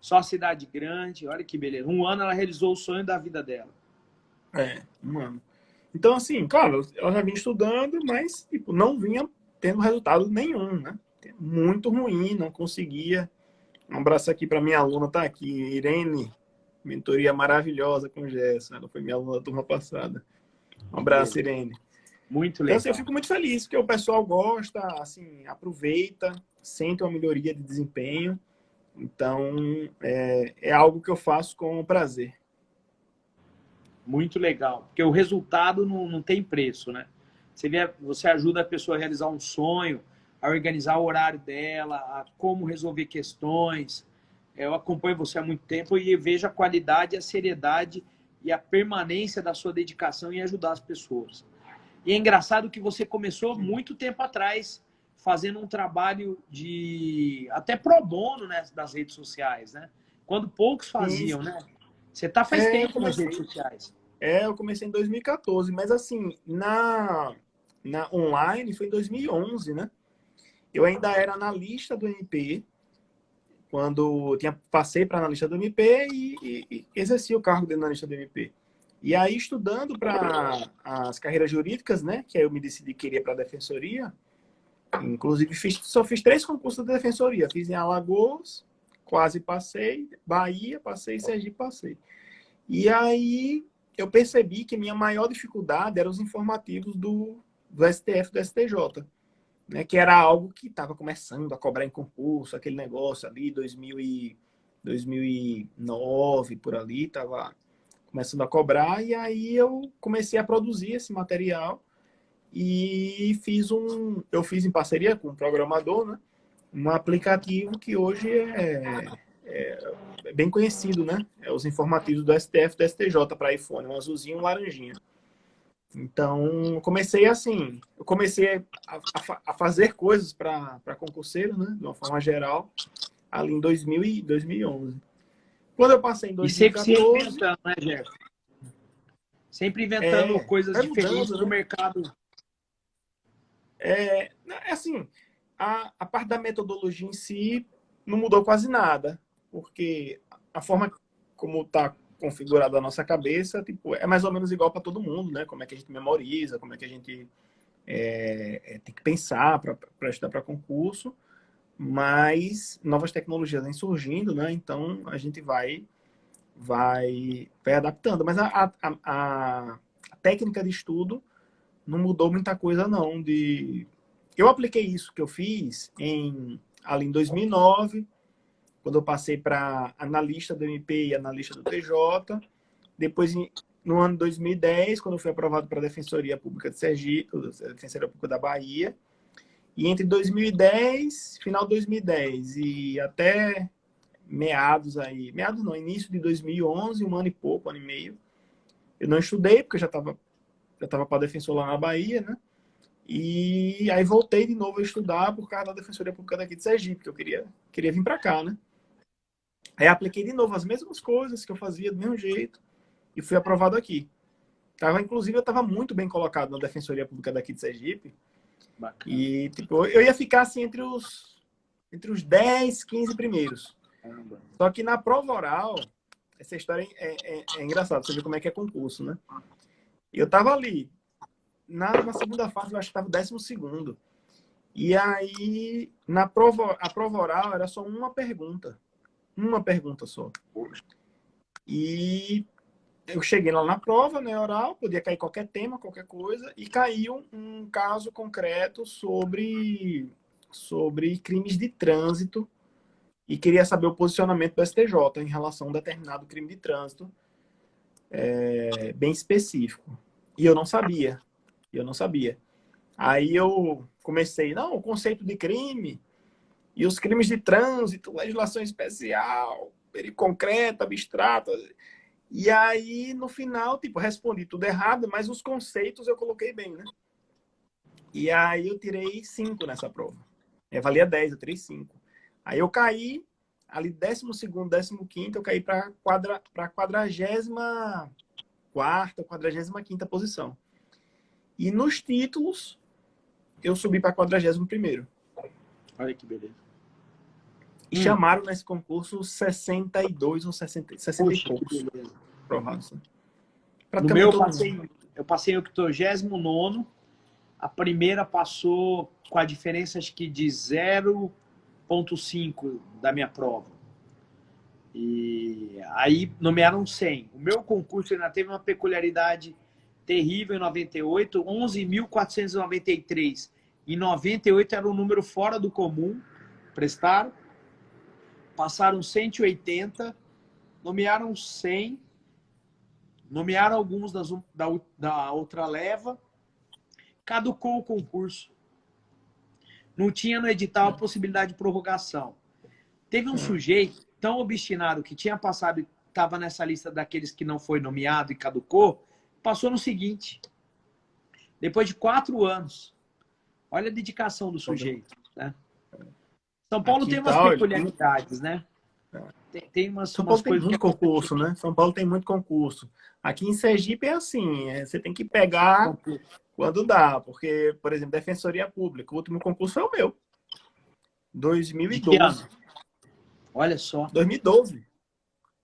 só cidade grande, olha que beleza. Um ano ela realizou o sonho da vida dela. um ano. Então, assim, claro, ela já vinha estudando, mas tipo, não vinha tendo resultado nenhum, né? Muito ruim, não conseguia. Um abraço aqui para minha aluna, tá aqui, Irene, mentoria maravilhosa com o Gerson. Ela foi minha aluna da turma passada. Um Que abraço, beleza. Irene. Muito Então, assim, eu legal. fico muito feliz, porque o pessoal gosta, assim, aproveita, sente uma melhoria de desempenho. Então, é algo que eu faço com prazer. Muito legal. Porque o resultado não tem preço, né? Você ajuda a pessoa a realizar um sonho, a organizar o horário dela, a como resolver questões. Eu acompanho você há muito tempo e vejo a qualidade, a seriedade e a permanência da sua dedicação em ajudar as pessoas. E é engraçado que você começou muito tempo atrás, fazendo um trabalho de até pro bono, né, das redes sociais, né? Quando poucos Sim, faziam, né? Você está faz é, eu tempo nas redes comecei. sociais. Eu comecei em 2014, mas assim, na online foi em 2011, né? Eu ainda era analista do MP, quando passei para analista do MP e exerci o cargo de analista do MP. E aí, estudando para as carreiras jurídicas, né? Que aí eu me decidi que queria para a defensoria. Inclusive, só fiz 3 concursos da defensoria. Fiz em Alagoas, quase passei. Bahia, passei. Sergipe, passei. E aí eu percebi que minha maior dificuldade eram os informativos do STF, do STJ, né? Que era algo que estava começando a cobrar em concurso, aquele negócio ali, 2009, por ali, estava começando a cobrar, e aí eu comecei a produzir esse material e eu fiz em parceria com um programador, né? Um aplicativo que hoje é bem conhecido, né? É os informativos do STF e do STJ para iPhone, um azulzinho e um laranjinha. Então, eu comecei a fazer coisas para concurseiro, né? De uma forma geral, ali em 2011. Quando eu passei em E sempre se 2014, reinventando, né, Gerson? Sempre inventando coisas vai diferentes mudando, que o né? mercado. Assim, a parte da metodologia em si não mudou quase nada, porque a forma como está configurada a nossa cabeça, tipo, é mais ou menos igual para todo mundo, né? Como é que a gente memoriza, como é que a gente tem que pensar para estudar para concurso, mas novas tecnologias vêm surgindo, né? Então a gente vai adaptando. Mas a técnica de estudo não mudou muita coisa, não. Eu apliquei isso que eu fiz ali em 2009, quando eu passei para analista do MP e analista do TJ. Depois, no ano 2010, quando eu fui aprovado para a Defensoria Pública de Sergipe, a Defensoria Pública da Bahia. E entre 2010, final de 2010 e até meados não, início de 2011, um ano e pouco, um ano e meio, eu não estudei, porque eu já tava para defensor lá na Bahia, né? E aí voltei de novo a estudar por causa da Defensoria Pública daqui de Sergipe, que eu queria vir para cá, né? Aí apliquei de novo as mesmas coisas que eu fazia do mesmo jeito e fui aprovado aqui. Inclusive, eu estava muito bem colocado na Defensoria Pública daqui de Sergipe. Bacana. E tipo, eu ia ficar assim entre os 10, 15 primeiros. Caramba. Só que na prova oral, essa história é engraçada, você vê como é que é concurso, né? Eu estava ali, na segunda fase, eu acho que estava 12º. E aí, a prova oral era só uma pergunta só. E eu cheguei lá na prova, né, oral, podia cair qualquer tema, qualquer coisa, e caiu um caso concreto sobre crimes de trânsito e queria saber o posicionamento do STJ em relação a um determinado crime de trânsito bem específico. E eu não sabia. Aí eu comecei, não, o conceito de crime e os crimes de trânsito, legislação especial, perigo concreto, abstrato. E aí, no final, tipo, respondi tudo errado, mas os conceitos eu coloquei bem, né? E aí eu tirei 5 nessa prova. Valia 10, eu tirei 5. Aí eu caí, ali 12º, 15º, eu caí para a 44ª, 45ª posição. E nos títulos, eu subi para 41º. Olha que beleza. E chamaram nesse concurso 62 ou 60 e poucos provados. No meu, eu passei o 89º. A primeira passou com a diferença, acho que de 0,5 da minha prova. E aí nomearam 100. O meu concurso ainda teve uma peculiaridade terrível em 98, 11.493. Em 98 era um número fora do comum. Prestaram. Passaram 180. Nomearam 100. Nomearam alguns da outra leva. Caducou o concurso. Não tinha no edital a possibilidade de prorrogação. Teve um sujeito tão obstinado que tinha passado e estava nessa lista daqueles que não foi nomeado e caducou, passou no seguinte. Depois de 4 anos. Olha a dedicação do sujeito. Né? São Paulo tem umas peculiaridades, né? Tem umas São Paulo coisas tem muito concurso, né? São Paulo tem muito concurso. Aqui em Sergipe é assim, você tem que pegar quando dá, porque, por exemplo, Defensoria Pública, o último concurso foi o meu. 2012. Olha só. 2012.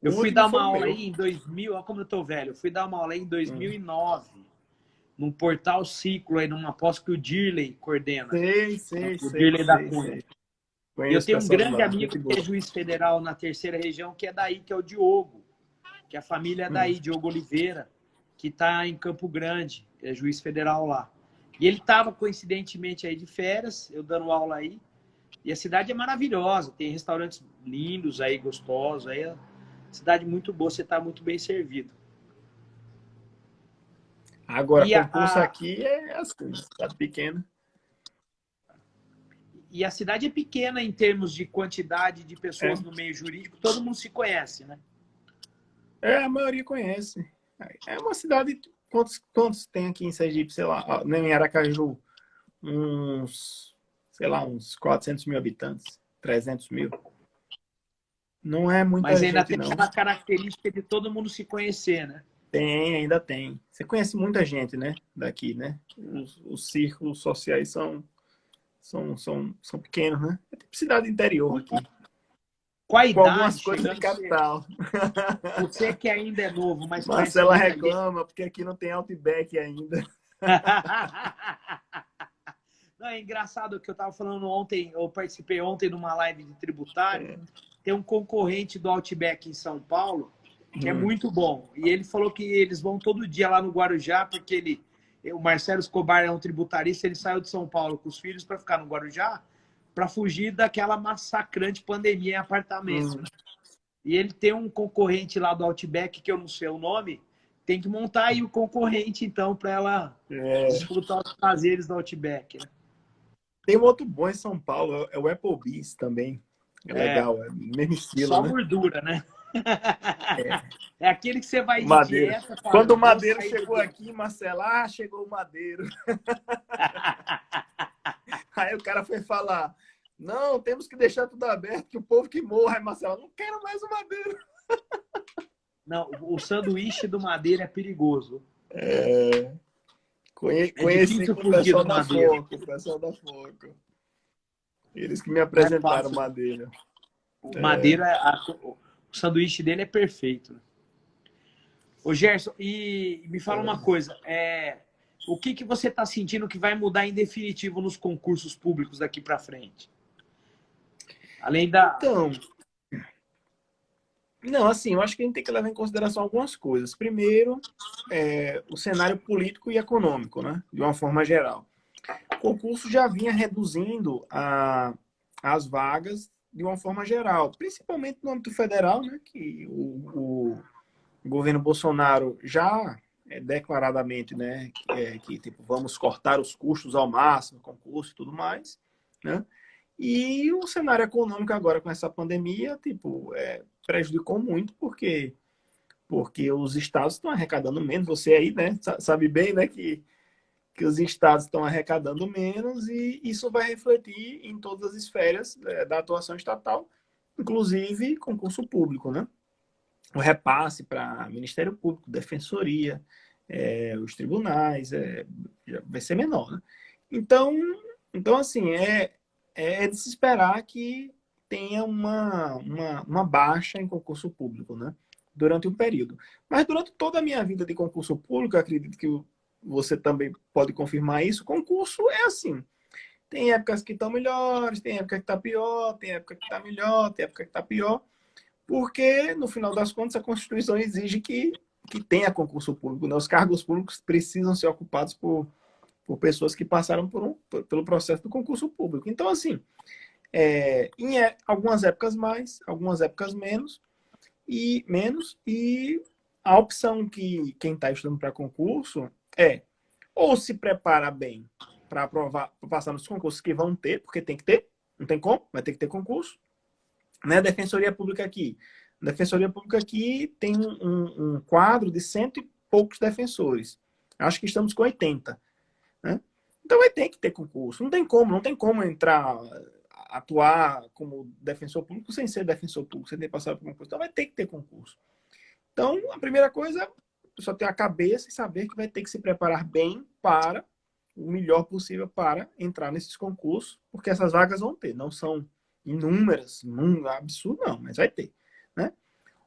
Eu fui dar uma aula aí em 2000, olha como eu tô velho. Eu fui dar uma aula aí em 2009, num portal Ciclo, aí numa pós que o Dirley coordena. O Dirley da Cunha. E eu tenho um grande amigo que é juiz federal na 3ª região, que é daí, que é o Diogo. Que a família é daí, Diogo Oliveira, que está em Campo Grande, é juiz federal lá. E ele estava, coincidentemente, aí de férias, eu dando aula aí. E a cidade é maravilhosa, tem restaurantes lindos aí, gostosos. Aí é cidade muito boa, você está muito bem servido. Agora, concurso aqui é assim, cidade pequena. E a cidade é pequena em termos de quantidade de pessoas no meio jurídico, todo mundo se conhece, né? A maioria conhece. É uma cidade... Quantos tem aqui em Sergipe, sei lá, em Aracaju? Uns 400 mil habitantes, 300 mil. Não é muita gente, não. Mas ainda tem aquela característica de todo mundo se conhecer, né? Ainda tem. Você conhece muita gente, né? Daqui, né? Os círculos sociais são pequenos, né? É tipo cidade interior aqui. Com a idade, com algumas coisas de capital. Você que ainda é novo, mas Marcela reclama porque aqui não tem Outback ainda. Não, é engraçado que eu estava falando ontem, eu participei ontem de uma live de tributário. Tem um concorrente do Outback em São Paulo que é muito bom. E ele falou que eles vão todo dia lá no Guarujá, porque o Marcelo Escobar é um tributarista, ele saiu de São Paulo com os filhos para ficar no Guarujá, para fugir daquela massacrante pandemia em apartamento. E ele tem um concorrente lá do Outback, que eu não sei o nome, tem que montar aí o concorrente, então, para ela desfrutar os prazeres do Outback. Né? Tem um outro bom em São Paulo, é o Applebee's também. É É, legal, é o mesmo estilo, só né? gordura, né? É. É aquele que você vai O de Madeiro. dieta, fala, Quando o vou Madeiro sair do chegou dieta. aqui, Marcelo, chegou o Madeiro. Aí o cara foi falar, não, temos que deixar tudo aberto, que o povo que morra. Aí Marcelo, não quero mais o Madeiro. Não, o sanduíche do Madeira é perigoso. É, É conheci difícil com o fugir pessoal do da Madeira. Foco, o pessoal da Foco. Eles que me Não é apresentaram o fácil. Madeira. O É. Madeira, o sanduíche dele é perfeito. Ô Gerson, e me fala uma coisa, o que você está sentindo que vai mudar em definitivo nos concursos públicos daqui para frente? Além da... Então, não, assim, eu acho que a gente tem que levar em consideração algumas coisas. Primeiro, o cenário político e econômico, né? De uma forma geral. O concurso já vinha reduzindo as vagas de uma forma geral, principalmente no âmbito federal, né? Que o governo Bolsonaro já declaradamente, né? Que tipo, vamos cortar os custos ao máximo, concurso e tudo mais, né? E o cenário econômico agora com essa pandemia, tipo, prejudicou muito porque os estados estão arrecadando menos. Você aí, né, sabe bem, né, que os estados estão arrecadando menos e isso vai refletir em todas as esferas da atuação estatal, inclusive concurso público, né? O repasse para Ministério Público, Defensoria, os tribunais, vai ser menor, né? Então, assim, é de se esperar que tenha uma baixa em concurso público, né? Durante um período. Mas durante toda a minha vida de concurso público, eu acredito que você também pode confirmar isso, concurso é assim. Tem épocas que estão melhores, tem época que está pior, tem época que está melhor, tem época que está pior, porque, no final das contas, a Constituição exige que tenha concurso público, né? Os cargos públicos precisam ser ocupados por pessoas que passaram pelo processo do concurso público. Então, assim, em algumas épocas mais, algumas épocas e a opção que quem está estudando para concurso é ou se prepara bem para aprovar, para passar nos concursos que vão ter, porque tem que ter, não tem como, vai ter que ter concurso, né? Defensoria Pública aqui. Defensoria Pública aqui tem um quadro de cento e poucos defensores. Acho que estamos com 80, né? Então vai ter que ter concurso. Não tem como entrar, atuar como defensor público sem ser defensor público, sem ter passado por concurso. Então vai ter que ter concurso. Então, a primeira coisa é só ter a cabeça e saber que vai ter que se preparar bem para o melhor possível para entrar nesses concursos, porque essas vagas vão ter, não são inúmeras, absurdo não, mas vai ter, né?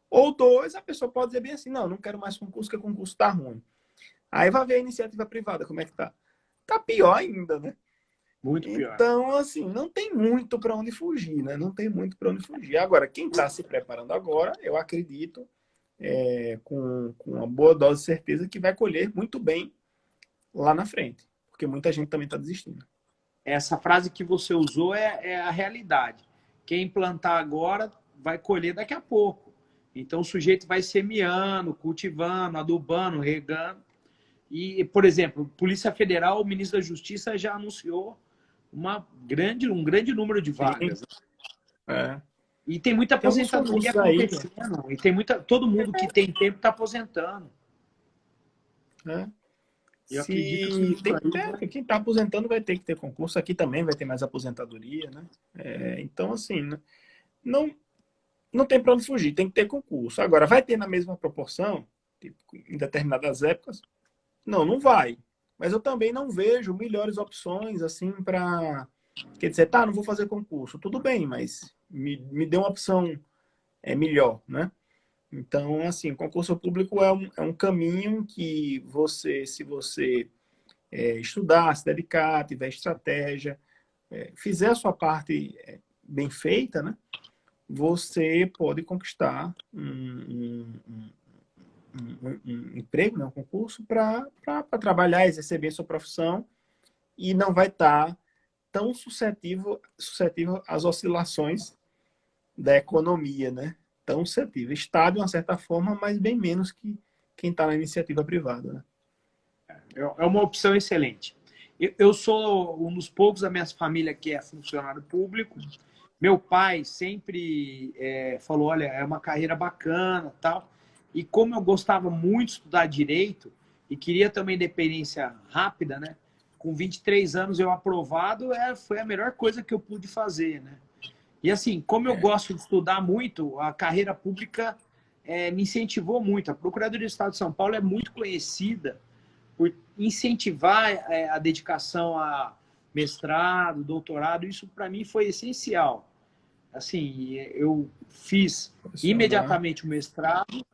Ou dois, a pessoa pode dizer bem assim, não quero mais concurso, porque o concurso está ruim. Aí vai ver a iniciativa privada, como é que tá? Tá pior ainda, né? Muito pior. Então, assim, não tem muito para onde fugir, né? Não tem muito para onde fugir. Agora, quem está se preparando agora, eu acredito, com uma boa dose de certeza, que vai colher muito bem lá na frente, porque muita gente também está desistindo. Essa frase que você usou é a realidade. Quem plantar agora vai colher daqui a pouco. Então o sujeito vai semeando, cultivando, adubando, regando. E, por exemplo, Polícia Federal, o ministro da Justiça já anunciou um grande número de Sim, vagas. é. E tem muita Tem alguns aposentadoria concursos aí, né? acontecendo. E tem todo mundo que tem tempo está aposentando. É. Eu acredito que isso aí... Quem está aposentando vai ter que ter concurso. Aqui também vai ter mais aposentadoria, né? Então, assim, né? não, não tem para onde fugir, tem que ter concurso. Agora, vai ter na mesma proporção, tipo, em determinadas épocas? Não vai. Mas eu também não vejo melhores opções, assim, para... Quer dizer, não vou fazer concurso. Tudo bem, mas me dê uma opção melhor, né? Então, assim, concurso público é um caminho que se você estudar, se dedicar, tiver estratégia, fizer a sua parte bem feita, né? Você pode conquistar um emprego, né? Um concurso para trabalhar, exercer bem a sua profissão e não vai estar tão suscetível às oscilações da economia, né? Tão suscetível. Está de uma certa forma, mas bem menos que quem está na iniciativa privada, né? É uma opção excelente. Eu sou um dos poucos da minha família que é funcionário público. Meu pai sempre falou, olha, é uma carreira bacana, tal. E como eu gostava muito de estudar direito e queria também independência rápida, né? Com 23 anos eu aprovado, foi a melhor coisa que eu pude fazer, né? E assim, como eu gosto de estudar muito, a carreira pública me incentivou muito. A Procuradoria do Estado de São Paulo é muito conhecida por incentivar a dedicação a mestrado, doutorado. Isso para mim foi essencial. Assim, eu fiz imediatamente o mestrado,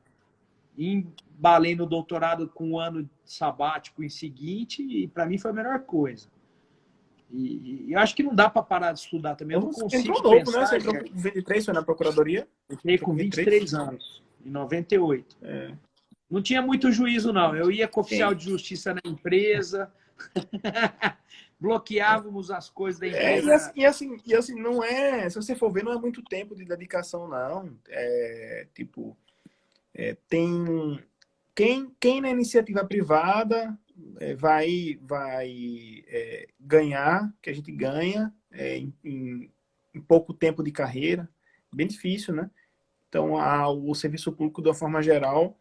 embalei no doutorado com um ano sabático em seguinte, e para mim foi a melhor coisa. E eu acho que não dá para parar de estudar também. Eu não consigo entrou novo, pensar, né? Você entrou com 23, foi na Procuradoria? Eu entrei com 23 anos, em 98. Não tinha muito juízo, não. Eu ia com oficial de justiça na empresa, bloqueávamos as coisas da empresa. E assim, não é... Se você for ver, não é muito tempo de dedicação, não. Tem... Quem na iniciativa privada vai ganhar, que a gente ganha em pouco tempo de carreira. Bem difícil, né? Então, o serviço público, de uma forma geral,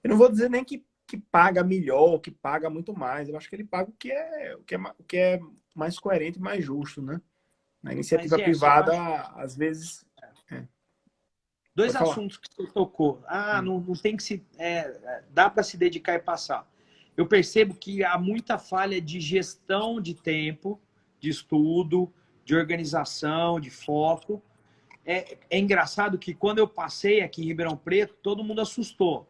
eu não vou dizer nem que paga melhor, que paga muito mais. Eu acho que ele paga o que é mais coerente e mais justo, né? Na iniciativa privada, às vezes... Dois assuntos que você tocou. Não tem que se... dá para se dedicar e passar. Eu percebo que há muita falha de gestão de tempo, de estudo, de organização, de foco. É engraçado que quando eu passei aqui em Ribeirão Preto, todo mundo assustou.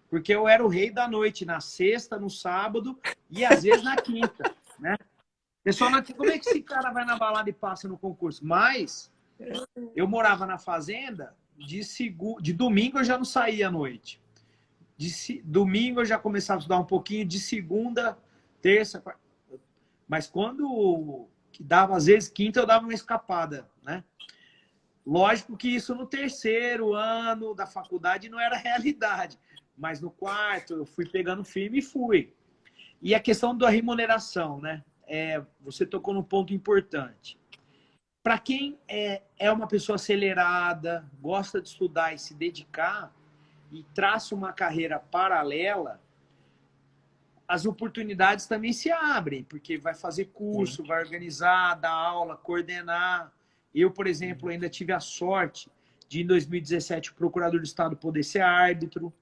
Porque eu era o rei da noite, na sexta, no sábado e às vezes na quinta, né? Pessoal, como é que esse cara vai na balada e passa no concurso? Mas eu morava na fazenda, de domingo eu já não saía à noite. Domingo eu já começava a estudar um pouquinho, de segunda, terça, quarta. Mas quando que dava, às vezes, quinta, eu dava uma escapada, né? Lógico que isso no terceiro ano da faculdade não era realidade. Mas no quarto eu fui pegando firme e fui. E a questão da remuneração, né? Você tocou num ponto importante. Para quem é uma pessoa acelerada, gosta de estudar e se dedicar, e traça uma carreira paralela, as oportunidades também se abrem, porque vai fazer curso, vai organizar, dar aula, coordenar. Eu, por exemplo, ainda tive a sorte de, em 2017, o procurador do Estado poder ser árbitro.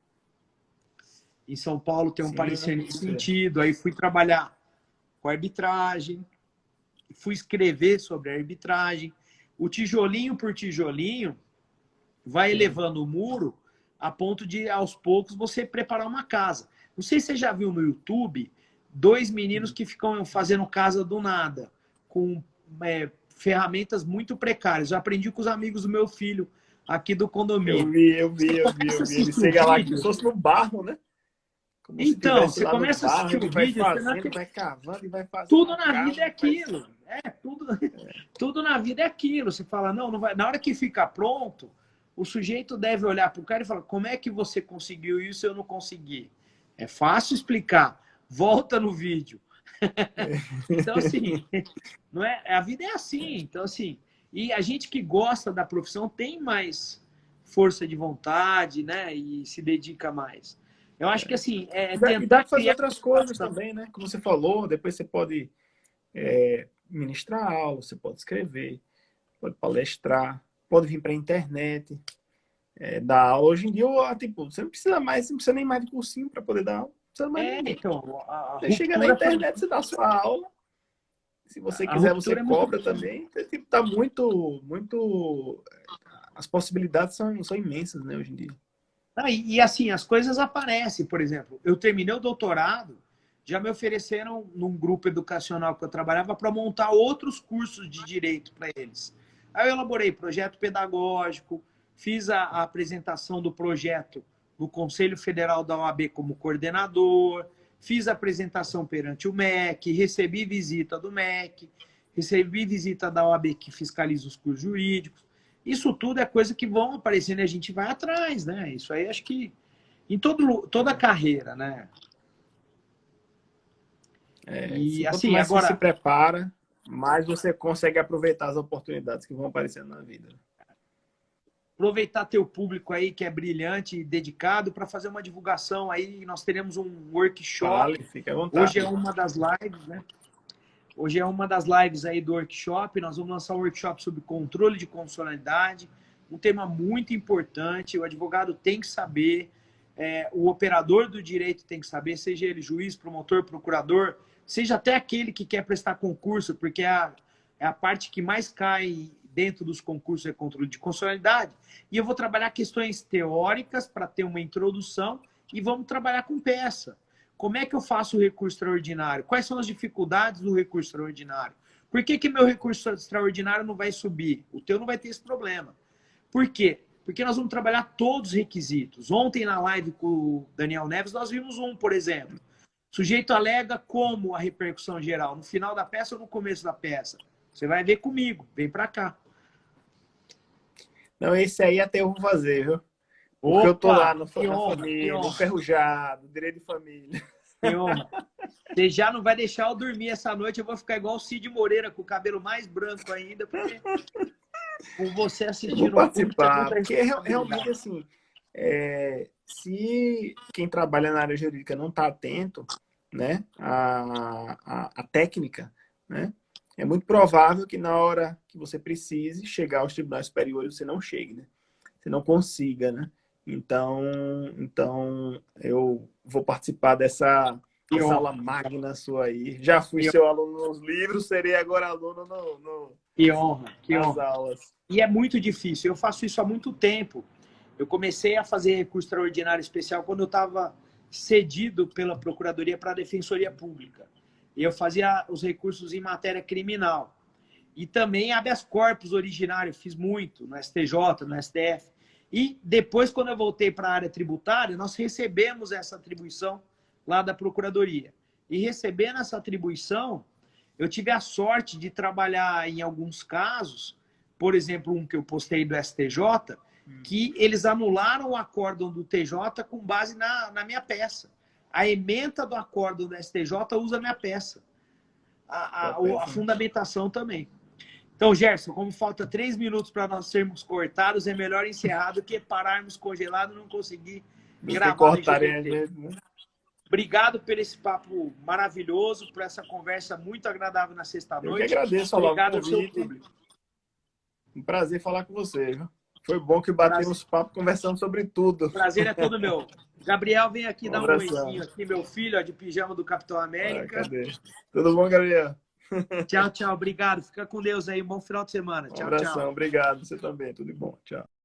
Em São Paulo tem um parecer nesse sentido. Aí fui trabalhar com arbitragem, fui escrever sobre a arbitragem. O tijolinho por tijolinho vai elevando o muro a ponto de, aos poucos, você preparar uma casa. Não sei se você já viu no YouTube 2 meninos que ficam fazendo casa do nada, com ferramentas muito precárias. Eu aprendi com os amigos do meu filho aqui do condomínio. Eu vi. Ele chega lá como se fosse no barro, né? Como então, você começa a assistir o vídeo, vai cavando e vai fazendo. Tudo na vida é aquilo. Tudo na vida é aquilo. Você fala, não vai. Na hora que fica pronto, o sujeito deve olhar para o cara e falar, como é que você conseguiu isso e eu não consegui? É fácil explicar. Volta no vídeo. Então, assim, não é? A vida é assim. Então, assim, e a gente que gosta da profissão tem mais força de vontade, né? E se dedica mais. Eu acho que, assim, e dá para fazer outras coisas também, né? Como você falou, depois você pode ministrar aula, você pode escrever, pode palestrar, pode vir para a internet, dar aula. Hoje em dia, tipo, você não precisa nem mais de cursinho para poder dar aula. Não precisa mais então, você chega na internet, você dá a sua aula. Se você quiser, você cobra também. Tipo, tá muito... As possibilidades são imensas, né, hoje em dia. E assim, as coisas aparecem. Por exemplo, eu terminei o doutorado, já me ofereceram num grupo educacional que eu trabalhava para montar outros cursos de direito para eles. Aí eu elaborei projeto pedagógico, fiz a apresentação do projeto no Conselho Federal da OAB como coordenador, fiz a apresentação perante o MEC, recebi visita do MEC, recebi visita da OAB que fiscaliza os cursos jurídicos. Isso tudo é coisa que vão aparecendo e a gente vai atrás, né? Isso aí acho que em toda a carreira, né? E Quanto assim, mais você se agora, prepara, mais você consegue aproveitar as oportunidades que vão aparecendo na vida. aproveitar teu público aí que é brilhante e dedicado para fazer uma divulgação aí. Nós teremos um workshop. Fale, fique à vontade. Hoje é uma das lives, né? Hoje é uma das lives aí do workshop. Nós vamos lançar um workshop sobre controle de condicionalidade, um tema muito importante. O advogado tem que saber, o operador do direito tem que saber, seja ele juiz, promotor, procurador, seja até aquele que quer prestar concurso, porque é a parte que mais cai dentro dos concursos é controle de condicionalidade. E eu vou trabalhar questões teóricas para ter uma introdução e vamos trabalhar com peça. Como é que eu faço o recurso extraordinário? Quais são as dificuldades do recurso extraordinário? Por que que meu recurso extraordinário não vai subir? O teu não vai ter esse problema. Por quê? Porque nós vamos trabalhar todos os requisitos. Ontem, na live com o Daniel Neves, nós vimos um, por exemplo. O sujeito alega como a repercussão geral, no final da peça ou no começo da peça. Você vai ver comigo, vem para cá. Não, esse aí até eu vou fazer, viu? Porque eu tô lá no família, no Ferrujado, direito de família. Que honra. Você já não vai deixar eu dormir essa noite, eu vou ficar igual o Cid Moreira, com o cabelo mais branco ainda, porque com você assistindo... Eu vou participar, porque realmente, assim, se quem trabalha na área jurídica não está atento, né, à técnica, né, é muito provável que na hora que você precise chegar aos tribunais superiores, você não chegue, né? Você não consiga, né? Então eu vou participar dessa aula magna sua aí. Já fui seu aluno nos livros, serei agora aluno Que honra, que nas honra. aulas. E é muito difícil, eu faço isso há muito tempo. Eu comecei a fazer recurso extraordinário especial quando eu estava cedido pela Procuradoria para a Defensoria Pública. E eu fazia os recursos em matéria criminal. E também habeas corpus originário, fiz muito no STJ, no STF. E depois, quando eu voltei para a área tributária, nós recebemos essa atribuição lá da Procuradoria. E recebendo essa atribuição, eu tive a sorte de trabalhar em alguns casos, por exemplo, um que eu postei do STJ, que eles anularam o acórdão do TJ com base na minha peça. A ementa do acórdão do STJ usa a minha peça. A fundamentação também. Então, Gerson, como falta 3 minutos para nós sermos cortados, é melhor encerrar do que pararmos congelados e não conseguir gravar no GBT. Né? Obrigado por esse papo maravilhoso, por essa conversa muito agradável na sexta-noite. Eu que agradeço, obrigado ao seu público. Um prazer falar com você. Viu? Foi bom que batemos papo conversando sobre tudo. O prazer é todo meu. Gabriel, vem aqui dar um oizinho aqui, meu filho, ó, de pijama do Capitão América. Cadê? Tudo bom, Gabriel? Tchau, tchau. Obrigado. Fica com Deus aí. Bom final de semana. Tchau, abração. tchau. Obrigado. Você também. Tudo bom. Tchau.